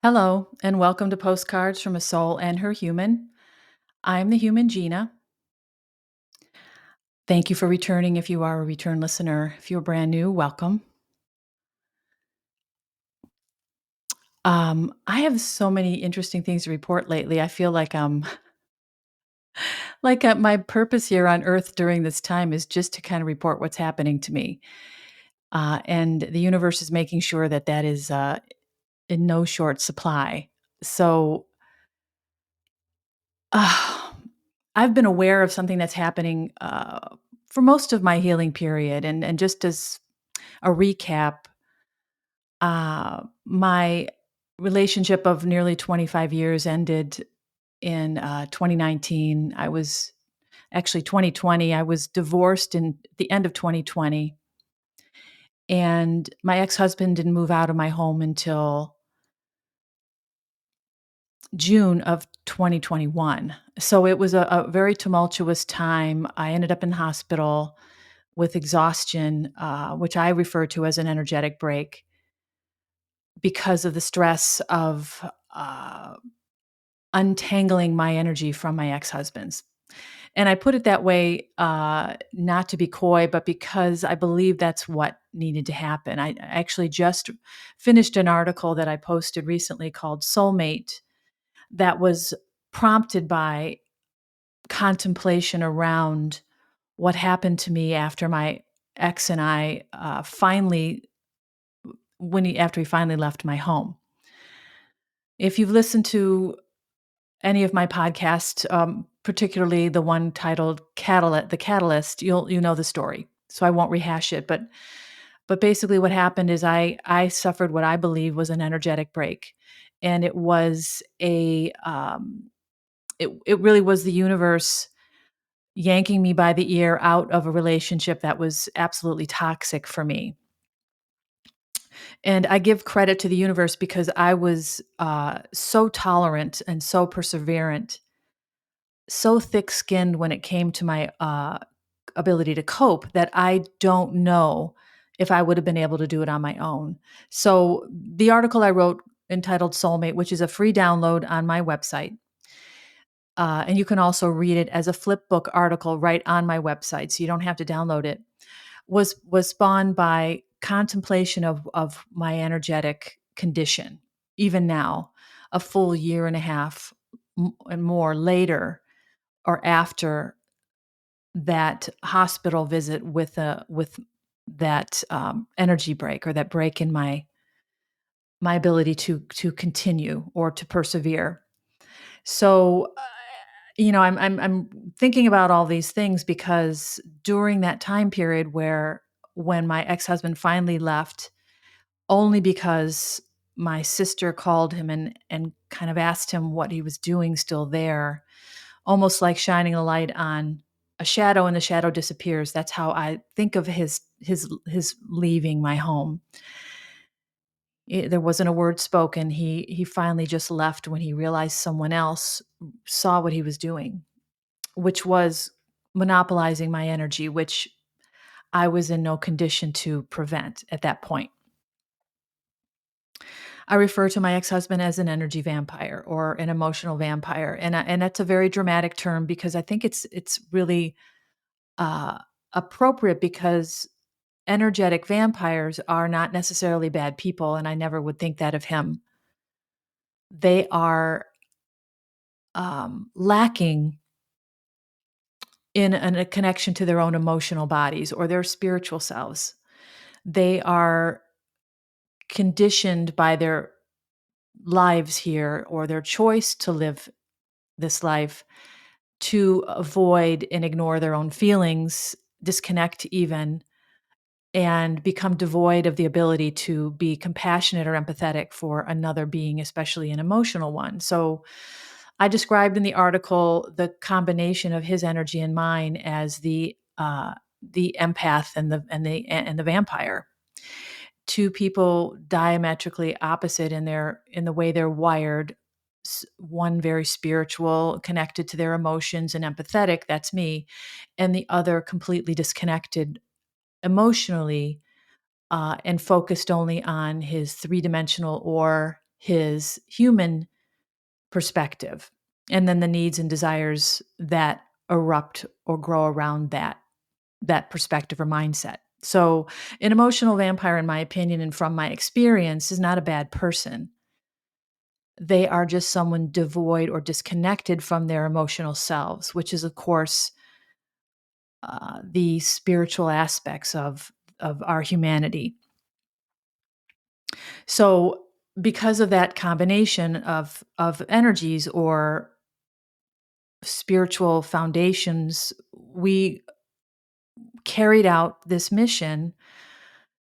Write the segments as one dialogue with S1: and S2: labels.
S1: Hello, and welcome to Postcards from a Soul and Her Human. I'm the human Gina. Thank you for returning if you are a return listener. If you're brand new, welcome. I have so many interesting things to report lately. I feel like my purpose here on Earth during this time is just to kind of report what's happening to me, and the universe is making sure that that is in no short supply. So, uh, I've been aware of something that's happening for most of my healing period, and just as a recap, my relationship of nearly 25 years ended in 2019. I was actually 2020. I was divorced in the end of 2020, and my ex-husband didn't move out of my home until June of 2021. So it was a very tumultuous time. I ended up in hospital with exhaustion, which I refer to as an energetic break because of the stress of untangling my energy from my ex-husband's. And I put it that way, not to be coy, but because I believe that's what needed to happen. I actually just finished an article that I posted recently called Soulmate that was prompted by contemplation around what happened to me after my ex and I finally after he finally left my home. If you've listened to any of my podcasts, particularly the one titled The Catalyst, you know the story. So I won't rehash it, but basically what happened is I suffered what I believe was an energetic break. And it was it really was the universe yanking me by the ear out of a relationship that was absolutely toxic for me. And I give credit to the universe because I was so tolerant and so perseverant, so thick-skinned when it came to my ability to cope that I don't know if I would have been able to do it on my own. So the article I wrote entitled Soulmate, which is a free download on my website, and you can also read it as a flip book article right on my website, so you don't have to download it, was spawned by contemplation of my energetic condition. Even now, a full year and a half and more later, or after that hospital visit with that energy break, or that break in my ability to continue or to persevere. So, I'm thinking about all these things because during that time period when my ex-husband finally left, only because my sister called him and kind of asked him what he was doing still there, almost like shining a light on a shadow and the shadow disappears. That's how I think of his leaving my home. There wasn't a word spoken. He finally just left when he realized someone else saw what he was doing, which was monopolizing my energy, which I was in no condition to prevent at that point. I refer to my ex-husband as an energy vampire or an emotional vampire, and that's a very dramatic term because I think it's really uh, appropriate because energetic vampires are not necessarily bad people, and I never would think that of him. They are lacking in a connection to their own emotional bodies or their spiritual selves. They are conditioned by their lives here or their choice to live this life to avoid and ignore their own feelings, disconnect even, and become devoid of the ability to be compassionate or empathetic for another being, especially an emotional one. So I described in the article the combination of his energy and mine as the empath and the vampire. Two people diametrically opposite in the way they're wired. One very spiritual, connected to their emotions and empathetic, that's me, and the other completely disconnected emotionally, and focused only on his three-dimensional or his human perspective, and then the needs and desires that erupt or grow around that perspective or mindset. So, an emotional vampire, in my opinion and from my experience, is not a bad person. They are just someone devoid or disconnected from their emotional selves, which is, of course, the spiritual aspects of our humanity. So, because of that combination of energies or spiritual foundations, we carried out this mission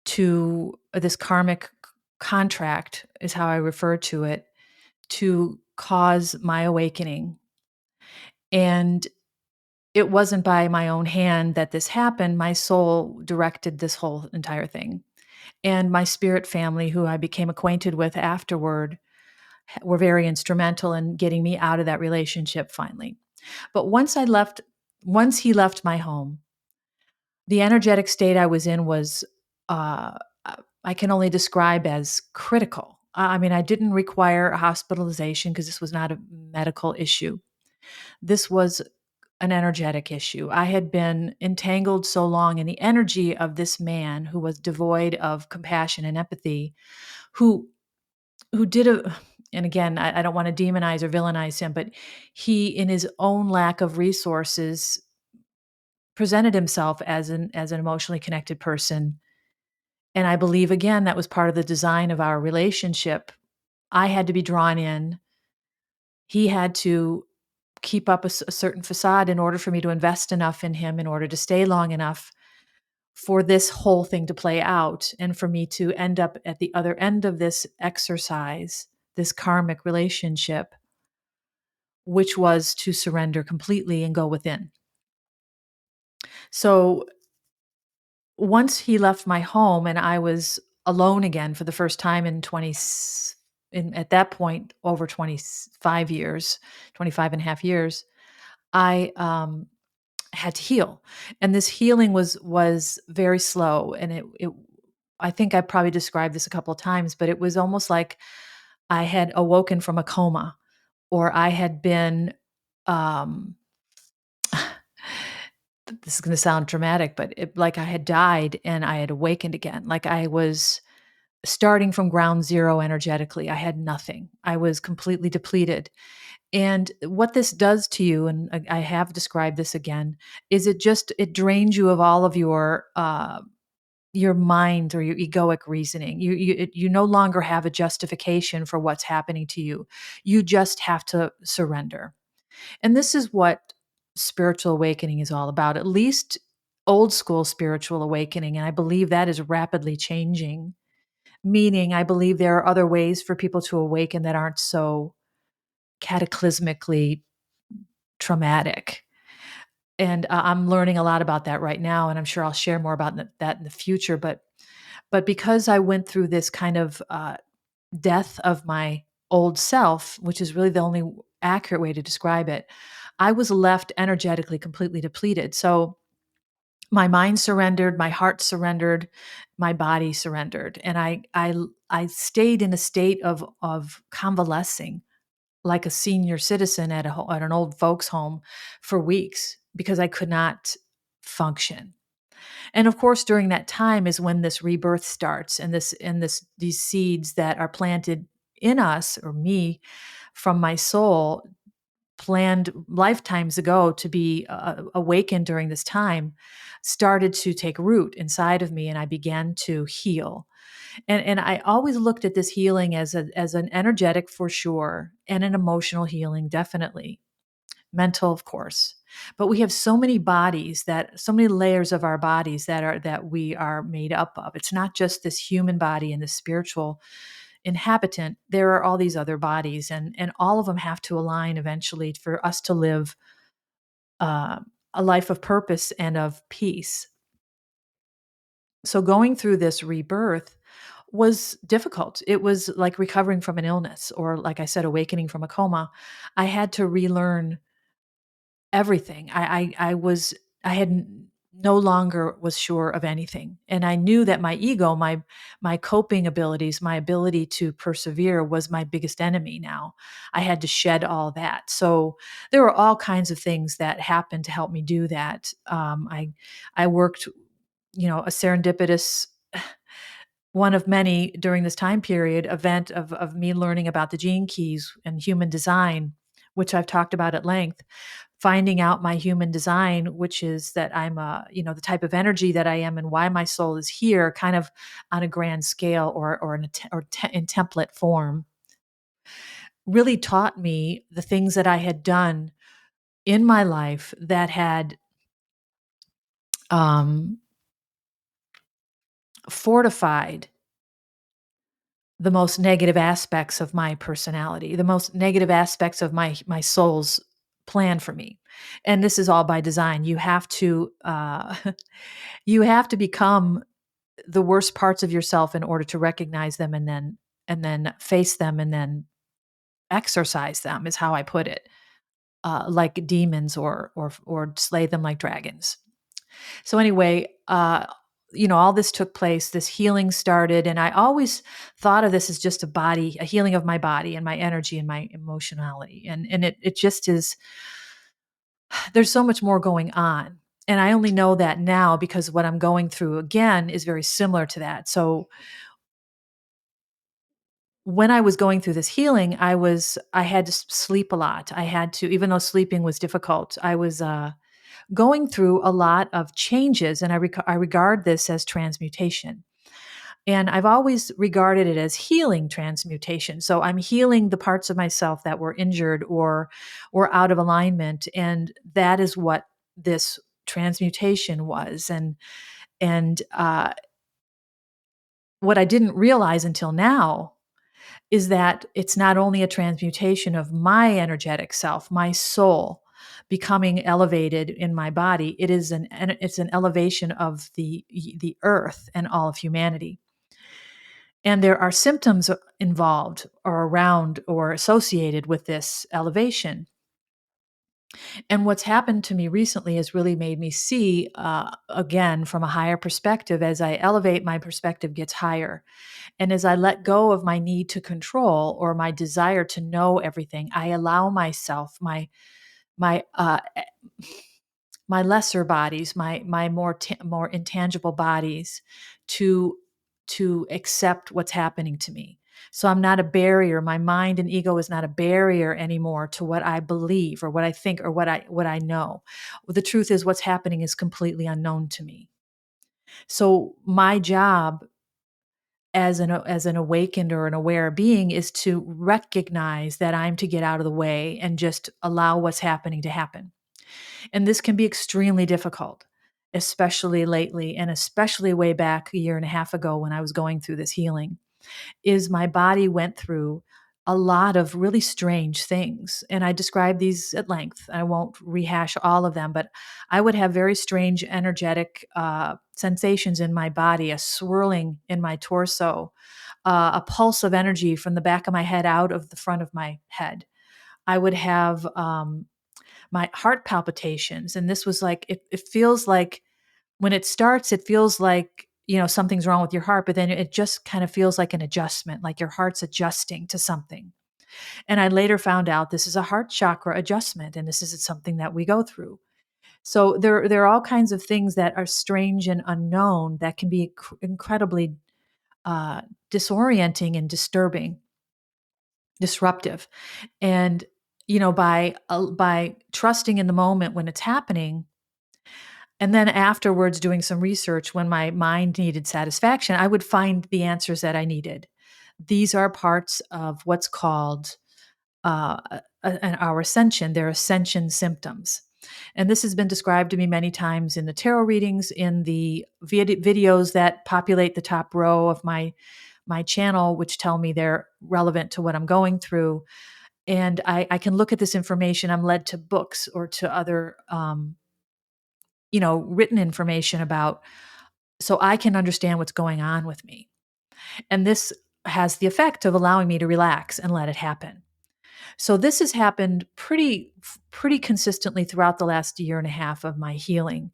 S1: to this karmic contract, is how I refer to it, to cause my awakening. And it wasn't by my own hand that this happened. My soul directed this whole entire thing. And my spirit family, who I became acquainted with afterward, were very instrumental in getting me out of that relationship finally. But once he left my home, the energetic state I was in was, uh, I can only describe as critical. I mean, I didn't require a hospitalization because this was not a medical issue. This was an energetic issue. I had been entangled so long in the energy of this man who was devoid of compassion and empathy, who did a and again, I don't want to demonize or villainize him, but he, in his own lack of resources, presented himself as an emotionally connected person. And I believe, again, that was part of the design of our relationship. I had to be drawn in. He had to keep up a certain facade in order for me to invest enough in him in order to stay long enough for this whole thing to play out and for me to end up at the other end of this exercise, this karmic relationship, which was to surrender completely and go within. So once he left my home and I was alone again for the first time in at that point, over 25 years, 25 and a half years, I had to heal. And this healing was very slow. And it I think I probably described this a couple of times, but it was almost like I had awoken from a coma, or I had been, um, this is going to sound dramatic, but like I had died and I had awakened again. Like I was starting from ground zero energetically. I had nothing. I was completely depleted. And what this does to you, and I have described this again, is it drains you of all of your mind or your egoic reasoning. You no longer have a justification for what's happening to you. You just have to surrender. And this is what spiritual awakening is all about. At least old school spiritual awakening, and I believe that is rapidly changing. Meaning, I believe there are other ways for people to awaken that aren't so cataclysmically traumatic. And I'm learning a lot about that right now, and I'm sure I'll share more about that in the future. But because I went through this kind of death of my old self, which is really the only accurate way to describe it, I was left energetically completely depleted. So my mind surrendered, my heart surrendered, my body surrendered, and I stayed in a state of convalescing like a senior citizen at an old folks home for weeks because I could not function. And of course, during that time is when this rebirth starts, and these seeds that are planted in us, or me, from my soul, planned lifetimes ago to be awakened during this time, started to take root inside of me, and I began to heal. And I always looked at this healing as an energetic, for sure, and an emotional healing, definitely. Mental, of course. But we have so many layers of our bodies that we are made up of. It's not just this human body and the spiritual inhabitant. There are all these other bodies, and all of them have to align eventually for us to live uh, a life of purpose and of peace. So going through this rebirth was difficult. It was like recovering from an illness, or like I said, awakening from a coma. I had to relearn everything. I had no longer was sure of anything. And I knew that my ego, my coping abilities, my ability to persevere was my biggest enemy now. I had to shed all that. So there were all kinds of things that happened to help me do that. I worked, a serendipitous one of many during this time period event of me learning about the gene keys and human design, which I've talked about at length, finding out my human design, which is that I'm the type of energy that I am and why my soul is here, kind of on a grand scale in template form, really taught me the things that I had done in my life that had um, fortified the most negative aspects of my personality, the most negative aspects of my soul's plan for me. And this is all by design. You have to you have to become the worst parts of yourself in order to recognize them and then face them and then exorcise them is how I put it. Like demons or slay them like dragons. So anyway, all this took place, this healing started, and I always thought of this as just a healing of my body and my energy and my emotionality. And it just is, there's so much more going on. And I only know that now because what I'm going through again is very similar to that. So when I was going through this healing, I had to sleep a lot. I had to, even though sleeping was difficult, I was going through a lot of changes, and I regard this as transmutation. And I've always regarded it as healing transmutation. So I'm healing the parts of myself that were injured or out of alignment, and that is what this transmutation was. And what I didn't realize until now is that it's not only a transmutation of my energetic self, my soul becoming elevated in my body. It's an elevation of the earth and all of humanity. And there are symptoms involved or around or associated with this elevation. And what's happened to me recently has really made me see, again, from a higher perspective. As I elevate, my perspective gets higher. And as I let go of my need to control or my desire to know everything, I allow myself, my my lesser bodies, my more intangible bodies, to accept what's happening to me. So I'm not a barrier. My mind and ego is not a barrier anymore to what I believe or what I think or what I know. The truth is, what's happening is completely unknown to me. So my job as an awakened or an aware being is to recognize that I'm to get out of the way and just allow what's happening to happen. And this can be extremely difficult, especially lately, and especially way back a year and a half ago when I was going through this healing. Is my body went through a lot of really strange things. And I describe these at length. I won't rehash all of them, but I would have very strange energetic sensations in my body, a swirling in my torso, a pulse of energy from the back of my head out of the front of my head. I would have my heart palpitations. And this was like, it feels like when it starts, it feels like, something's wrong with your heart, but then it just kind of feels like an adjustment, like your heart's adjusting to something. And I later found out this is a heart chakra adjustment, and this is something that we go through. So there are all kinds of things that are strange and unknown that can be incredibly uh, disorienting and disturbing, disruptive. And by trusting in the moment when it's happening, and then afterwards, doing some research when my mind needed satisfaction, I would find the answers that I needed. These are parts of what's called our ascension. They're ascension symptoms. And this has been described to me many times in the tarot readings, in the videos that populate the top row of my channel, which tell me they're relevant to what I'm going through. And I can look at this information. I'm led to books or to other written information about, so I can understand what's going on with me. And this has the effect of allowing me to relax and let it happen. So this has happened pretty consistently throughout the last year and a half of my healing.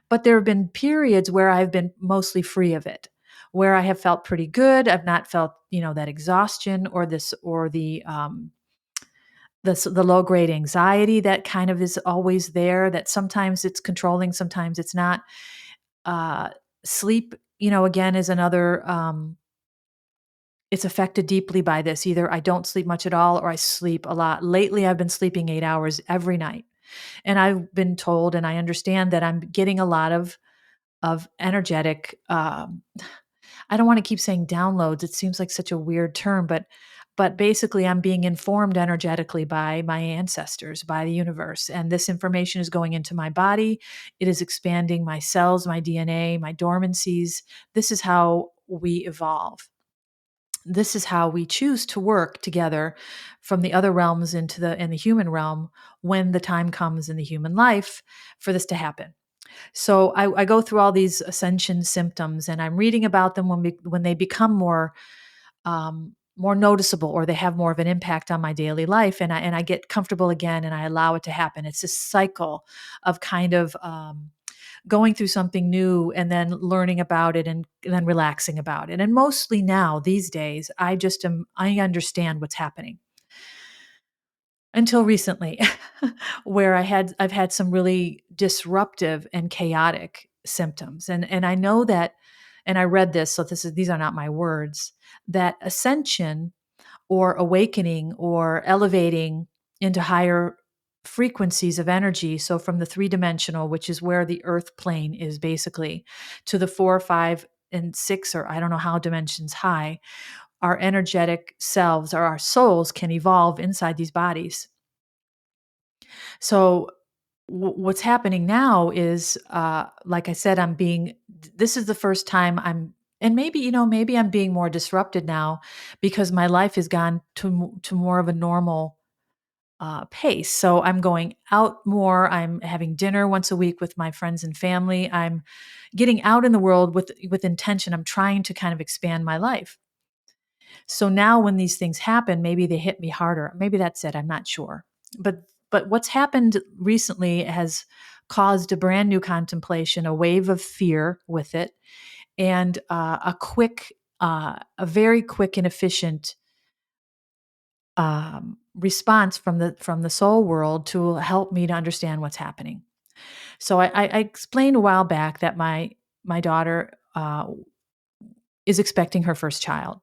S1: But there have been periods where I've been mostly free of it, where I have felt pretty good. I've not felt, that exhaustion or this or the low grade anxiety that kind of is always there, that sometimes it's controlling, sometimes it's not. Uh Sleep, again, is another, it's affected deeply by this. Either I don't sleep much at all or I sleep a lot. Lately, I've been sleeping 8 hours every night. And I've been told, and I understand that I'm getting a lot of energetic, I don't want to keep saying downloads. It seems like such a weird term, but basically I'm being informed energetically by my ancestors, by the universe. And this information is going into my body. It is expanding my cells, my DNA, my dormancies. This is how we evolve. This is how we choose to work together from the other realms into the in the human realm when the time comes in the human life for this to happen. So I go through all these ascension symptoms, and I'm reading about them when they become more noticeable, or they have more of an impact on my daily life, and I get comfortable again, and I allow it to happen. It's this cycle of kind of going through something new and then learning about it and then relaxing about it. And mostly now these days, I understand what's happening. Until recently, where I've had some really disruptive and chaotic symptoms. And I know that, and I read this, so these are not my words, that ascension or awakening or elevating into higher frequencies of energy. So from the three-dimensional, which is where the earth plane is basically, to the 4, 5, and 6, or I don't know how dimensions high, our energetic selves or our souls can evolve inside these bodies. So what's happening now is, like I said, this is the first time and maybe, maybe I'm being more disrupted now because my life has gone to more of a normal pace. So I'm going out more. I'm having dinner once a week with my friends and family. I'm getting out in the world with intention. I'm trying to kind of expand my life. So now when these things happen, maybe they hit me harder. Maybe that's it. I'm not sure. But what's happened recently has caused a brand new contemplation, a wave of fear with it, and a very quick and efficient response from the soul world to help me to understand what's happening. So I explained a while back that my daughter is expecting her first child.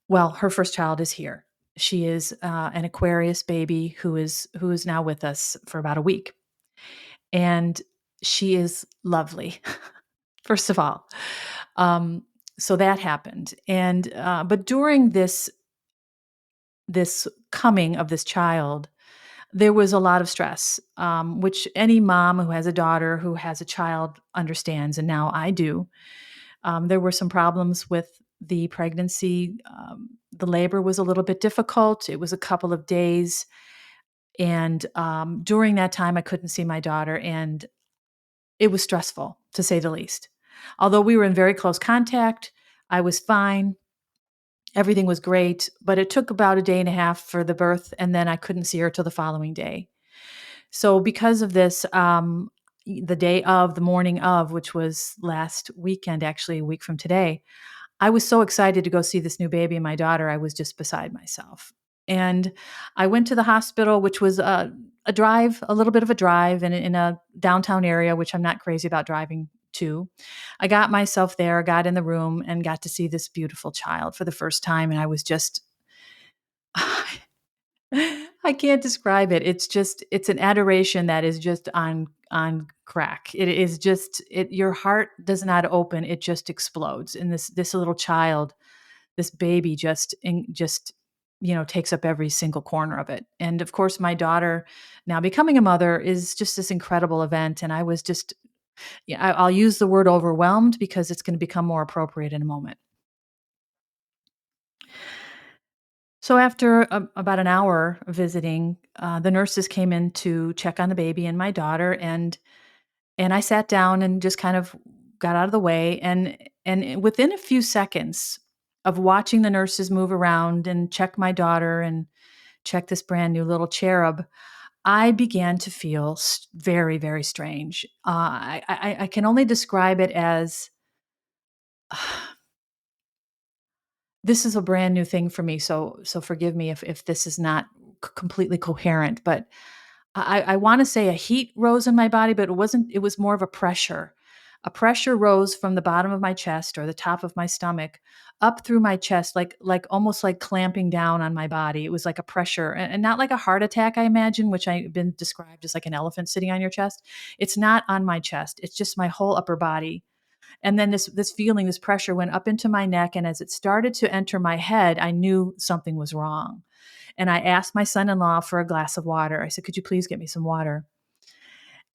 S1: Well, her first child is here. She is an Aquarius baby who is now with us for about a week, and she is lovely. First of all, um, so that happened, and but during this coming of this child, there was a lot of stress, which any mom who has a daughter who has a child understands, and now I do. There were some problems with the pregnancy. The labor was a little bit difficult. It was a couple of days. And during that time, I couldn't see my daughter, and it was stressful, to say the least. Although we were in very close contact, I was fine. Everything was great, but it took about a day and a half for the birth, and then I couldn't see her till the following day. So, because of this, the morning of, which was last weekend, actually a week from today, I was so excited to go see this new baby and my daughter, I was just beside myself. And I went to the hospital, which was a little bit of a drive in a downtown area, which I'm not crazy about driving to. I got myself there, got in the room, and got to see this beautiful child for the first time. And I was just, I can't describe it. It's an adoration that is just on crack. It is just, your heart does not open, it just explodes. And this little child, this baby just takes up every single corner of it. And of course, my daughter now becoming a mother is just this incredible event. And I was just, yeah, I'll use the word overwhelmed because it's going to become more appropriate in a moment. So after about an hour of visiting, the nurses came in to check on the baby and my daughter, and I sat down and just kind of got out of the way. And within a few seconds of watching the nurses move around and check my daughter and check this brand new little cherub, I began to feel very, very strange. I can only describe it as this is a brand new thing for me. So forgive me if this is not completely coherent, but I want to say a heat rose in my body, but it wasn't. It was more of a pressure. A pressure rose from the bottom of my chest or the top of my stomach up through my chest, like almost like clamping down on my body. It was like a pressure, and not like a heart attack, I imagine, which I've been described as like an elephant sitting on your chest. It's not on my chest. It's just my whole upper body. And then this feeling, this pressure went up into my neck, and as it started to enter my head, I knew something was wrong. And I asked my son-in-law for a glass of water. I said, "Could you please get me some water?"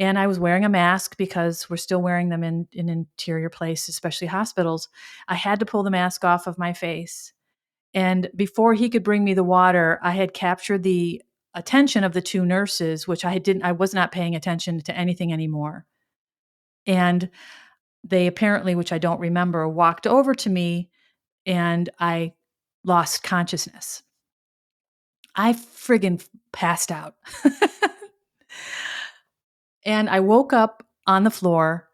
S1: And I was wearing a mask because we're still wearing them in interior places, especially hospitals. I had to pull the mask off of my face. And before he could bring me the water, I had captured the attention of the two nurses, which I was not paying attention to anything anymore. And they apparently, which I don't remember, walked over to me and I lost consciousness. I friggin' passed out. And I woke up on the floor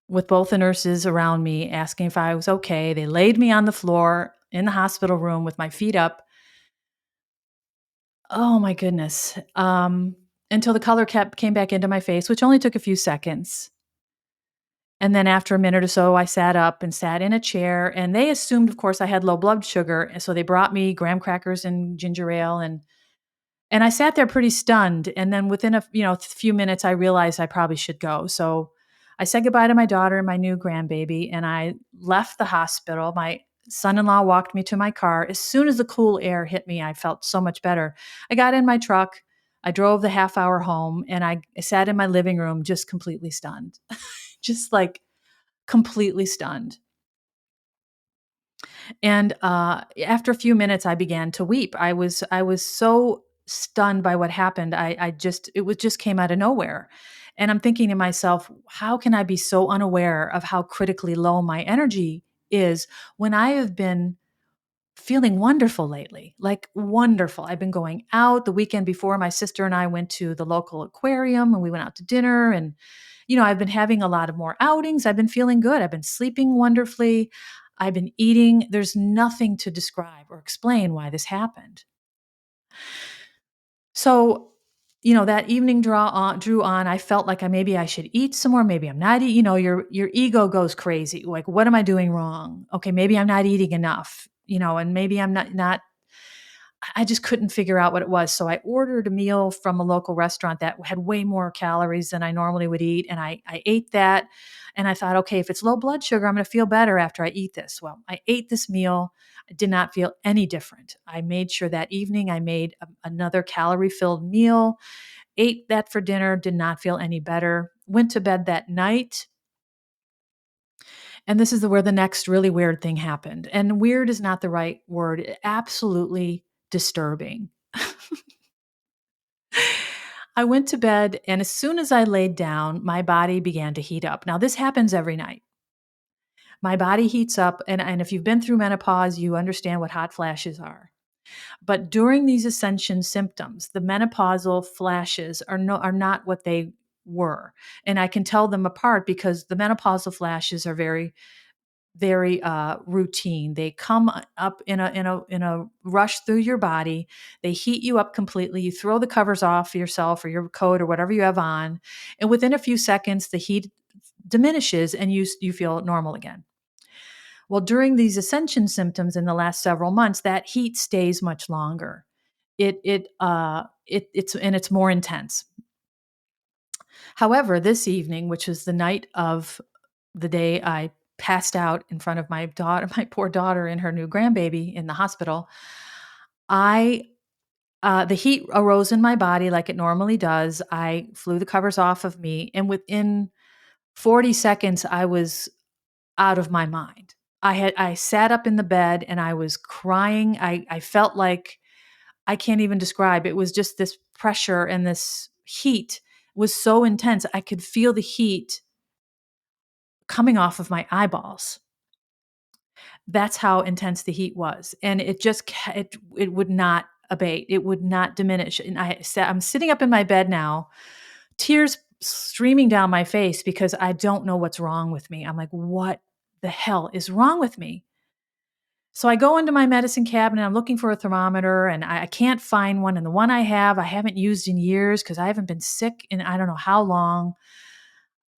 S1: with both the nurses around me asking if I was okay. They laid me on the floor in the hospital room with my feet up. Oh my goodness. Until the color came back into my face, which only took a few seconds. And then after a minute or so, I sat up and sat in a chair. And they assumed, of course, I had low blood sugar. And so they brought me graham crackers and ginger ale, and I sat there pretty stunned. And then within a few minutes, I realized I probably should go. So I said goodbye to my daughter and my new grandbaby, and I left the hospital. My son-in-law walked me to my car. As soon as the cool air hit me, I felt so much better. I got in my truck. I drove the half hour home, and I sat in my living room just completely stunned, just like completely stunned. And after a few minutes, I began to weep. I was so stunned by what happened. It just came out of nowhere. And I'm thinking to myself, how can I be so unaware of how critically low my energy is when I have been feeling wonderful lately? Like wonderful. I've been going out. The weekend before, my sister and I went to the local aquarium and we went out to dinner, and I've been having a lot of more outings. I've been feeling good. I've been sleeping wonderfully. I've been eating. There's nothing to describe or explain why this happened. So, that evening drew on. I felt like maybe I should eat some more. Maybe I'm not eating. Your ego goes crazy. Like, what am I doing wrong? Okay, maybe I'm not eating enough. And maybe I'm not. I just couldn't figure out what it was. So I ordered a meal from a local restaurant that had way more calories than I normally would eat. And I ate that. And I thought, okay, if it's low blood sugar, I'm going to feel better after I eat this. Well, I ate this meal. I did not feel any different. I made sure that evening I made another calorie filled meal, ate that for dinner, did not feel any better. Went to bed that night. And this is where the next really weird thing happened. And weird is not the right word. Absolutely disturbing. I went to bed, and as soon as I laid down, my body began to heat up. Now, this happens every night. My body heats up, and if you've been through menopause, you understand what hot flashes are. But during these ascension symptoms, the menopausal flashes are not what they were. And I can tell them apart because the menopausal flashes are very very routine. They come up in a rush through your body. They heat you up completely. You throw the covers off yourself or your coat or whatever you have on, and within a few seconds, the heat diminishes and you feel normal again. Well, during these ascension symptoms in the last several months, that heat stays much longer. It's more intense. However, this evening, which was the night of the day I passed out in front of my daughter, my poor daughter and her new grandbaby in the hospital, I the heat arose in my body like it normally does. I flew the covers off of me, and within 40 seconds, I was out of my mind. I sat up in the bed and I was crying. I felt like I can't even describe. It was just this pressure and this heat was so intense. I could feel the heat coming off of my eyeballs. That's how intense the heat was, and it just it would not abate. It would not diminish. And I'm sitting up in my bed now, tears streaming down my face because I don't know what's wrong with me. I'm like, what the hell is wrong with me? So I go into my medicine cabinet. I'm looking for a thermometer and I can't find one. And the one I have, I haven't used in years because I haven't been sick in I don't know how long.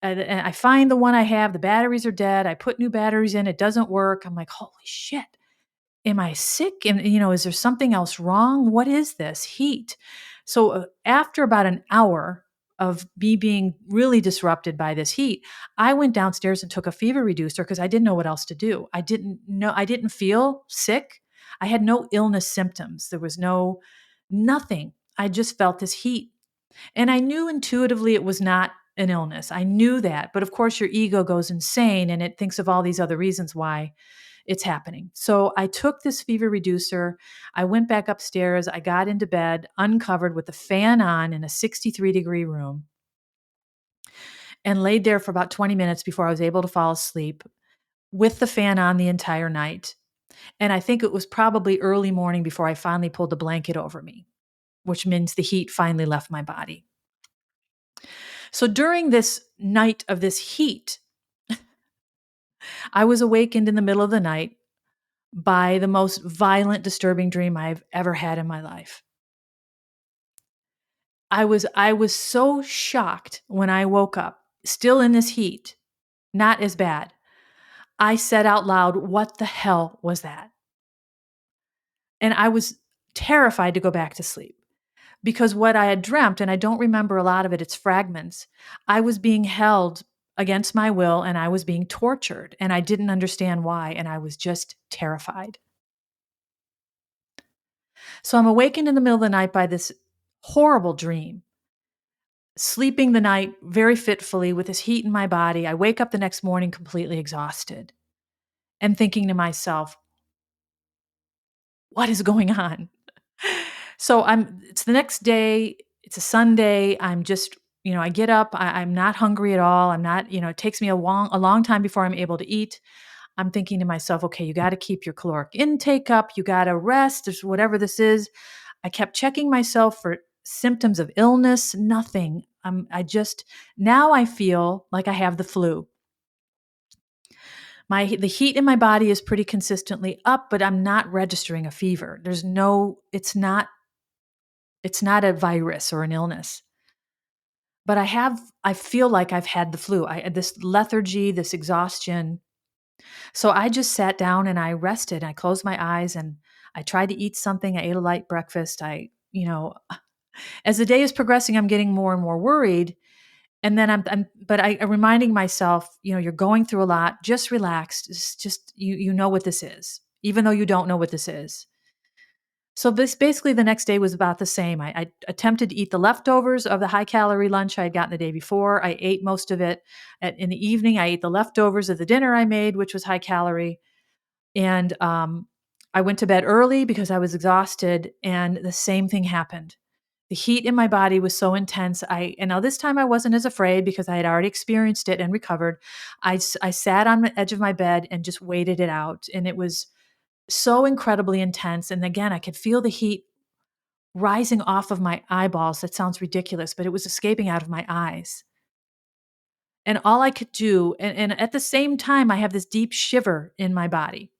S1: And I find the one I have, the batteries are dead. I put new batteries in, it doesn't work. I'm like, holy shit. Am I sick? And, is there something else wrong? What is this heat? So after about an hour of me being really disrupted by this heat, I went downstairs and took a fever reducer because I didn't know what else to do. I didn't feel sick. I had no illness symptoms. There was nothing. I just felt this heat. And I knew intuitively it was not an illness. I knew that. But of course, your ego goes insane and it thinks of all these other reasons why it's happening. So I took this fever reducer. I went back upstairs. I got into bed, uncovered with the fan on in a 63-degree room, and laid there for about 20 minutes before I was able to fall asleep with the fan on the entire night. And I think it was probably early morning before I finally pulled the blanket over me, which means the heat finally left my body. So during this night of this heat, I was awakened in the middle of the night by the most violent, disturbing dream I've ever had in my life. I was so shocked when I woke up, still in this heat, not as bad. I said out loud, "What the hell was that?" And I was terrified to go back to sleep because what I had dreamt, and I don't remember a lot of it, it's fragments. I was being held against my will and I was being tortured and I didn't understand why and I was just terrified. So I'm awakened in the middle of the night by this horrible dream, sleeping the night very fitfully with this heat in my body. I wake up the next morning completely exhausted and thinking to myself, what is going on? So it's the next day, it's a Sunday. I'm just, I get up, I'm not hungry at all. I'm not, it takes me a long time before I'm able to eat. I'm thinking to myself, okay, you got to keep your caloric intake up. You got to rest, whatever this is. I kept checking myself for symptoms of illness, nothing. Now I feel like I have the flu. The heat in my body is pretty consistently up, but I'm not registering a fever. It's not a virus or an illness. But I feel like I've had the flu. I had this lethargy, this exhaustion. So I just sat down and I rested. I closed my eyes and I tried to eat something. I ate a light breakfast. As the day is progressing, I'm getting more and more worried. And then I'm reminding myself, you're going through a lot. Just relax. It's just, you know what this is, even though you don't know what this is. So this basically the next day was about the same. I attempted to eat the leftovers of the high calorie lunch I had gotten the day before. I ate most of it. In the evening, I ate the leftovers of the dinner I made, which was high calorie. And I went to bed early because I was exhausted. And the same thing happened. The heat in my body was so intense. And now this time I wasn't as afraid because I had already experienced it and recovered. I sat on the edge of my bed and just waited it out. And it was so incredibly intense. And again, I could feel the heat rising off of my eyeballs. That sounds ridiculous, but it was escaping out of my eyes. And all I could do, and at the same time, I have this deep shiver in my body.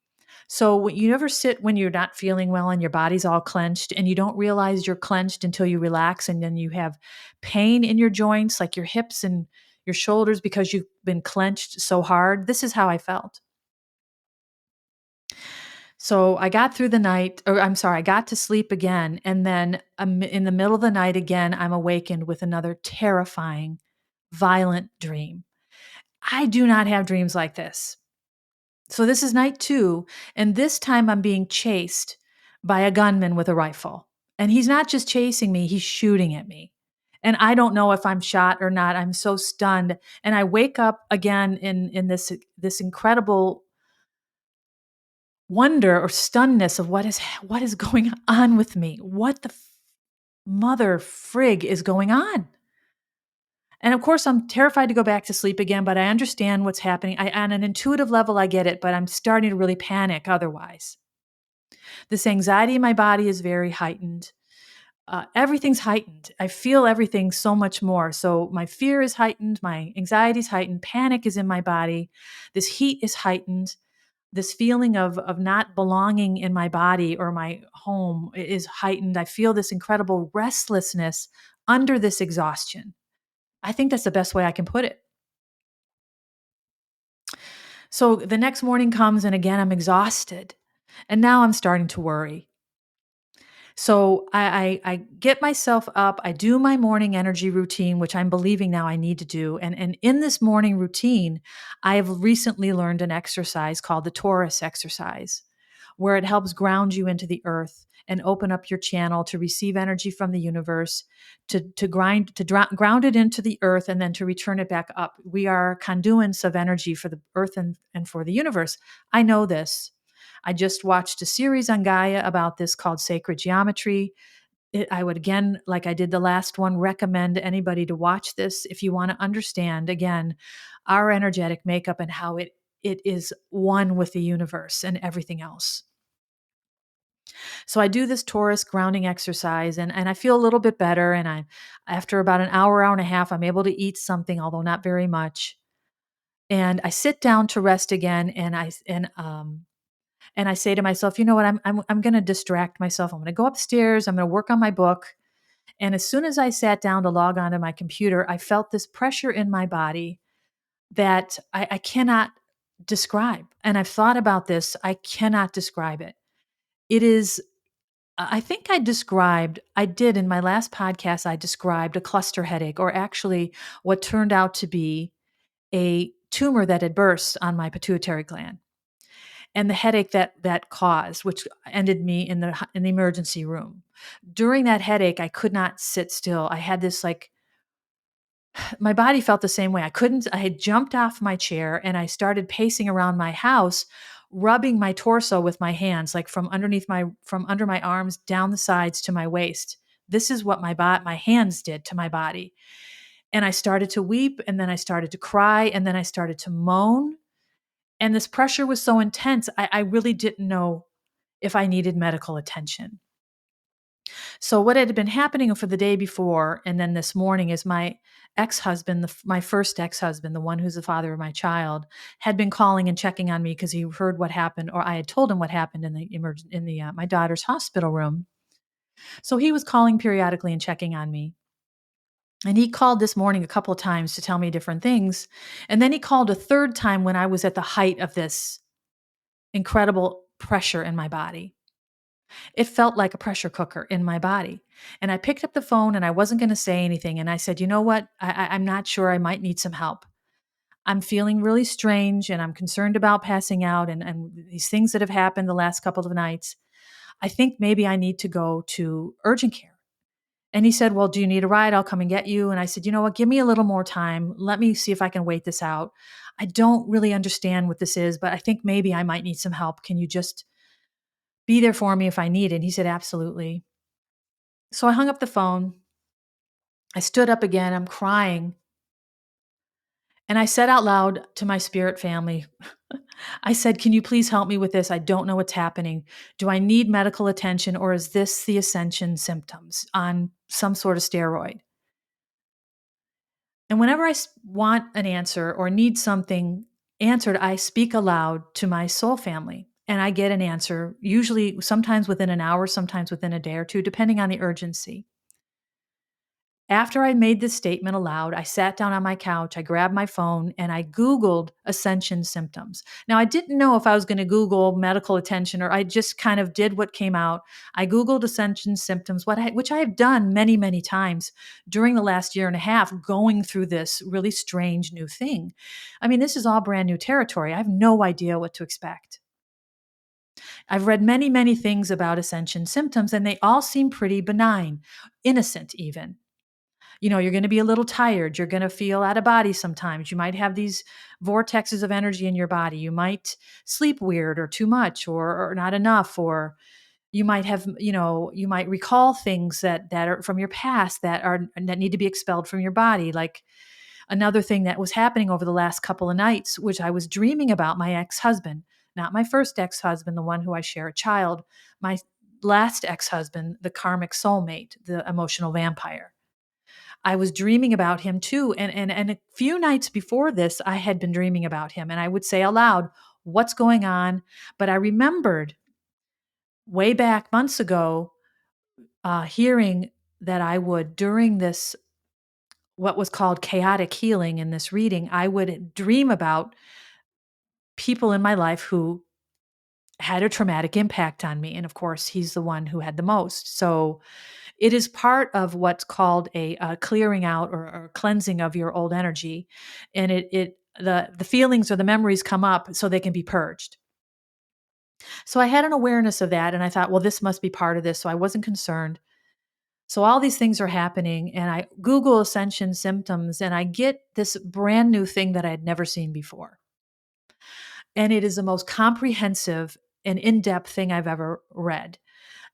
S1: So you ever sit when you're not feeling well and your body's all clenched and you don't realize you're clenched until you relax and then you have pain in your joints, like your hips and your shoulders because you've been clenched so hard? This is how I felt. So I got through the night, or I'm sorry, I got to sleep again. And then in the middle of the night again, I'm awakened with another terrifying, violent dream. I do not have dreams like this. So this is night 2. And this time I'm being chased by a gunman with a rifle. And he's not just chasing me, he's shooting at me. And I don't know if I'm shot or not. I'm so stunned. And I wake up again in this incredible wonder or stunnedness of what is going on with me. What the mother frig is going on? And of course, I'm terrified to go back to sleep again, but I understand what's happening. On an intuitive level, I get it, but I'm starting to really panic otherwise. This anxiety in my body is very heightened. Everything's heightened. I feel everything so much more. So my fear is heightened. My anxiety is heightened. Panic is in my body. This heat is heightened. This feeling of not belonging in my body or my home is heightened. I feel this incredible restlessness under this exhaustion. I think that's the best way I can put it. So the next morning comes, and again, I'm exhausted. And now I'm starting to worry. So I get myself up. I do my morning energy routine, which I'm believing now I need to do. And in this morning routine, I have recently learned an exercise called the Taurus exercise, where it helps ground you into the earth and open up your channel to receive energy from the universe, ground it into the earth, and then to return it back up. We are conduits of energy for the earth and for the universe. I know this. I just watched a series on Gaia about this called Sacred Geometry. I would, again, like I did the last one, recommend anybody to watch this if you want to understand, again, our energetic makeup and how it is one with the universe and everything else. So I do this Taurus grounding exercise, and I feel a little bit better. And after about an hour, hour and a half, I'm able to eat something, although not very much. And I sit down to rest again, and I say to myself, you know what, I'm going to distract myself. I'm going to go upstairs. I'm going to work on my book. And as soon as I sat down to log onto my computer, I felt this pressure in my body that I cannot describe. And I've thought about this. I cannot describe it. It is, I think I did in my last podcast, I described a cluster headache, or actually what turned out to be a tumor that had burst on my pituitary gland. And the headache that caused, which ended me in the emergency room. During that headache, I could not sit still. I had this, like, my body felt the same way. I had jumped off my chair and I started pacing around my house, rubbing my torso with my hands, like from under my arms down the sides to my waist. This is what my hands did to my body. And I started to weep, and then I started to cry, and then I started to moan. And this pressure was so intense, I really didn't know if I needed medical attention. So what had been happening for the day before and then this morning is my ex-husband, my first ex-husband, the one who's the father of my child, had been calling and checking on me because he heard what happened, or I had told him what happened in my daughter's hospital room. So he was calling periodically and checking on me. And he called this morning a couple of times to tell me different things. And then he called a third time when I was at the height of this incredible pressure in my body. It felt like a pressure cooker in my body. And I picked up the phone and I wasn't going to say anything. And I said, you know what? I'm not sure. I might need some help. I'm feeling really strange and I'm concerned about passing out and these things that have happened the last couple of nights. I think maybe I need to go to urgent care. And he said, well, do you need a ride? I'll come and get you. And I said, you know what? Give me a little more time. Let me see if I can wait this out. I don't really understand what this is, but I think maybe I might need some help. Can you just be there for me if I need it? And he said, absolutely. So I hung up the phone. I stood up again. I'm crying. And I said out loud to my spirit family, I said, can you please help me with this? I don't know what's happening. Do I need medical attention, or is this the Ascension symptoms on some sort of steroid? And whenever I want an answer or need something answered, I speak aloud to my soul family. And I get an answer, usually sometimes within an hour, sometimes within a day or two, depending on the urgency. After I made this statement aloud, I sat down on my couch, I grabbed my phone, and I Googled Ascension symptoms. Now, I didn't know if I was going to Google medical attention, or I just kind of did what came out. I Googled Ascension symptoms, which I have done many, many times during the last year and a half, going through this really strange new thing. I mean, this is all brand new territory. I have no idea what to expect. I've read many, many things about Ascension symptoms, and they all seem pretty benign, innocent even. You know, you're going to be a little tired. You're going to feel out of body sometimes. You might have these vortexes of energy in your body. You might sleep weird or too much or not enough, or you might have, you might recall things that are from your past that need to be expelled from your body. Like another thing that was happening over the last couple of nights, which I was dreaming about my ex-husband. not my first ex-husband, the one who I share a child, my last ex-husband, the karmic soulmate, the emotional vampire. I was dreaming about him too. And a few nights before this, I had been dreaming about him. And I would say aloud, what's going on? But I remembered way back months ago, hearing that I would, during this, what was called chaotic healing in this reading, I would dream about people in my life who had a traumatic impact on me. And of course, he's the one who had the most. So it is part of what's called a clearing out or cleansing of your old energy. And the feelings or the memories come up so they can be purged. So I had an awareness of that. And I thought, well, this must be part of this. So I wasn't concerned. So all these things are happening. And I Google Ascension symptoms and I get this brand new thing that I had never seen before. And it is the most comprehensive and in-depth thing I've ever read.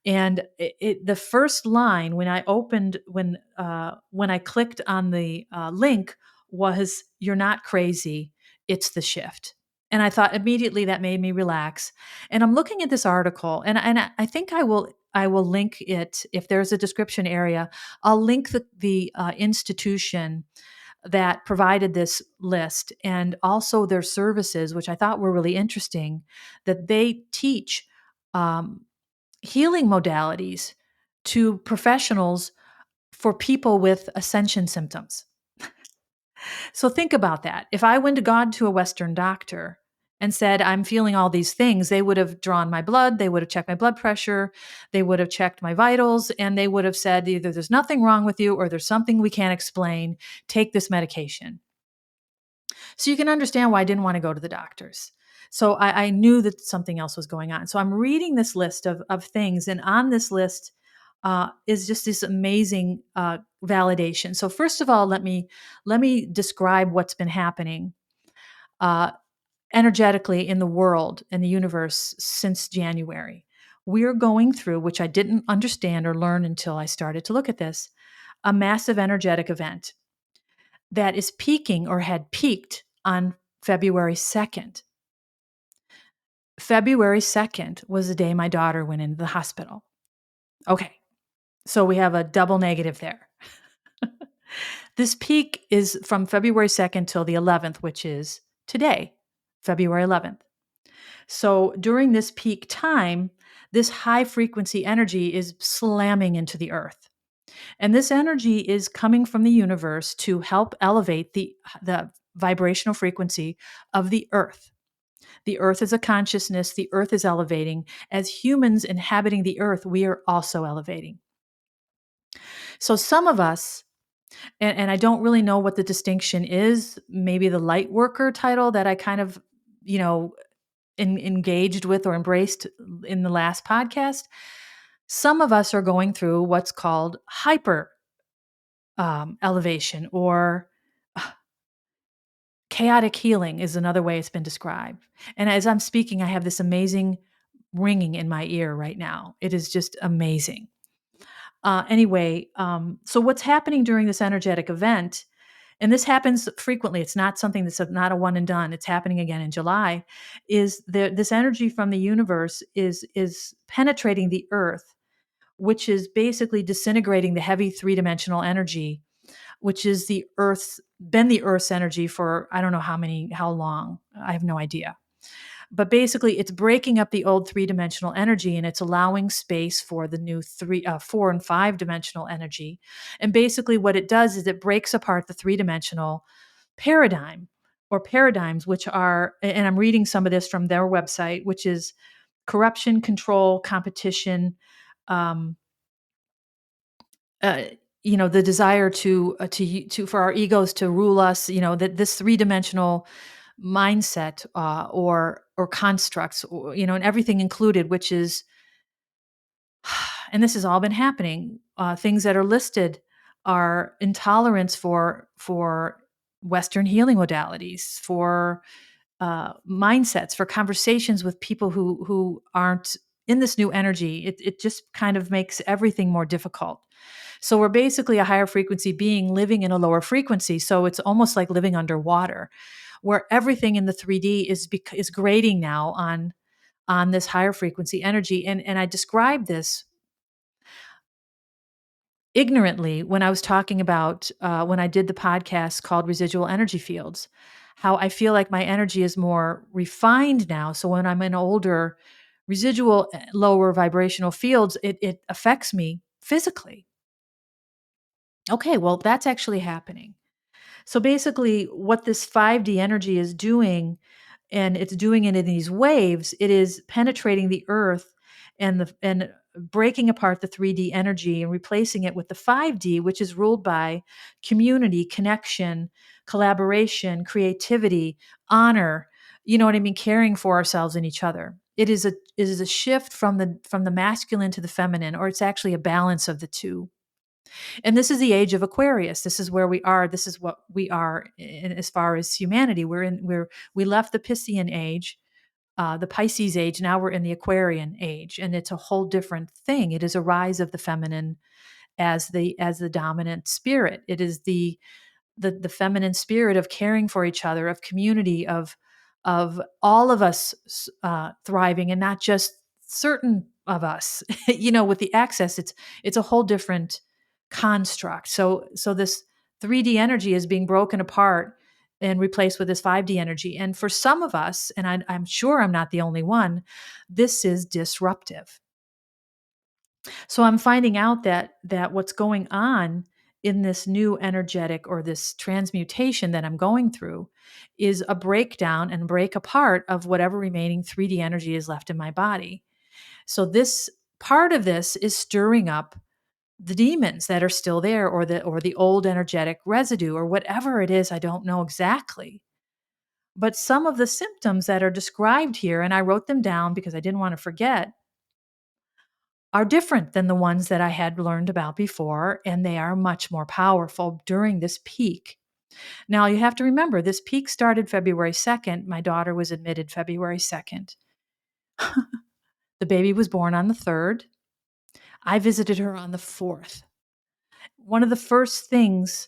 S1: And the first line when I opened when I clicked on the link was, "You're not crazy, it's the shift." And I thought immediately that made me relax. And I'm looking at this article, and I think I will link it if there's a description area. I'll link the institution that provided this list and also their services, which I thought were really interesting, that they teach healing modalities to professionals for people with ascension symptoms. So think about that. If I went to God to a Western doctor and said, I'm feeling all these things, they would have drawn my blood, they would have checked my blood pressure, they would have checked my vitals, and they would have said either there's nothing wrong with you or there's something we can't explain. Take this medication. So you can understand why I didn't want to go to the doctors. So I knew that something else was going on. So I'm reading this list of things, and on this list is just this amazing validation. So first of all, let me describe what's been happening uh, energetically in the world and the universe since January. We're going through, which I didn't understand or learn until I started to look at this, a massive energetic event that is peaking or had peaked on February 2nd. February 2nd was the day my daughter went into the hospital. Okay, so we have a double negative there. This peak is from February 2nd till the 11th, which is today, February 11th. So during this peak time, this high frequency energy is slamming into the earth. And this energy is coming from the universe to help elevate the vibrational frequency of the earth. The earth is a consciousness. The earth is elevating. As humans inhabiting the earth, we are also elevating. So some of us, and I don't really know what the distinction is, maybe the light worker title that I kind of, engaged with or embraced in the last podcast. Some of us are going through what's called hyper elevation, or chaotic healing is another way it's been described. And as I'm speaking, I have this amazing ringing in my ear right now. It is just amazing. Anyway, so what's happening during this energetic event, and this happens frequently, it's not something that's not a one and done, it's happening again in July, is this energy from the universe is penetrating the earth, which is basically disintegrating the heavy three-dimensional energy, which is been the Earth's energy for I don't know how long. I have no idea. But basically, it's breaking up the old three-dimensional energy and it's allowing space for the new 4 and 5-dimensional energy. And basically, what it does is it breaks apart the three-dimensional paradigm or paradigms, which are, and I'm reading some of this from their website, which is corruption, control, competition, um, uh, the desire to for our egos to rule us, that this three-dimensional mindset or constructs, and everything included, which is, and this has all been happening. Things that are listed are intolerance for Western healing modalities, for mindsets, for conversations with people who aren't in this new energy. It just kind of makes everything more difficult. So we're basically a higher frequency being living in a lower frequency. So it's almost like living underwater. where everything in the 3D is grading now on this higher frequency energy. And I described this ignorantly when I was talking about when I did the podcast called Residual Energy Fields, how I feel like my energy is more refined now. So when I'm in older residual lower vibrational fields, it affects me physically. Okay, well, that's actually happening. So basically, what this 5D energy is doing, and it's doing it in these waves, it is penetrating the earth and breaking apart the 3D energy and replacing it with the 5D, which is ruled by community, connection, collaboration, creativity, honor. You know what I mean? Caring for ourselves and each other. It is a shift from the masculine to the feminine, or it's actually a balance of the two. And this is the age of Aquarius. This is where we are. This is what we are as far as humanity. We left the Piscean age, the Pisces age. Now we're in the Aquarian age, and it's a whole different thing. It is a rise of the feminine as the dominant spirit. It is the feminine spirit of caring for each other, of community, of all of us thriving, and not just certain of us. With the access, it's a whole different construct. So this 3D energy is being broken apart and replaced with this 5D energy. And for some of us, and I'm sure I'm not the only one, this is disruptive. So I'm finding out that what's going on in this new energetic or this transmutation that I'm going through is a breakdown and break apart of whatever remaining 3D energy is left in my body. So this part of this is stirring up the demons that are still there, or the old energetic residue, or whatever it is. I don't know exactly. But some of the symptoms that are described here, and I wrote them down because I didn't want to forget, are different than the ones that I had learned about before, and they are much more powerful during this peak. Now, you have to remember, this peak started February 2nd. My daughter was admitted February 2nd. The baby was born on the 3rd. I visited her on the 4th. One of the first things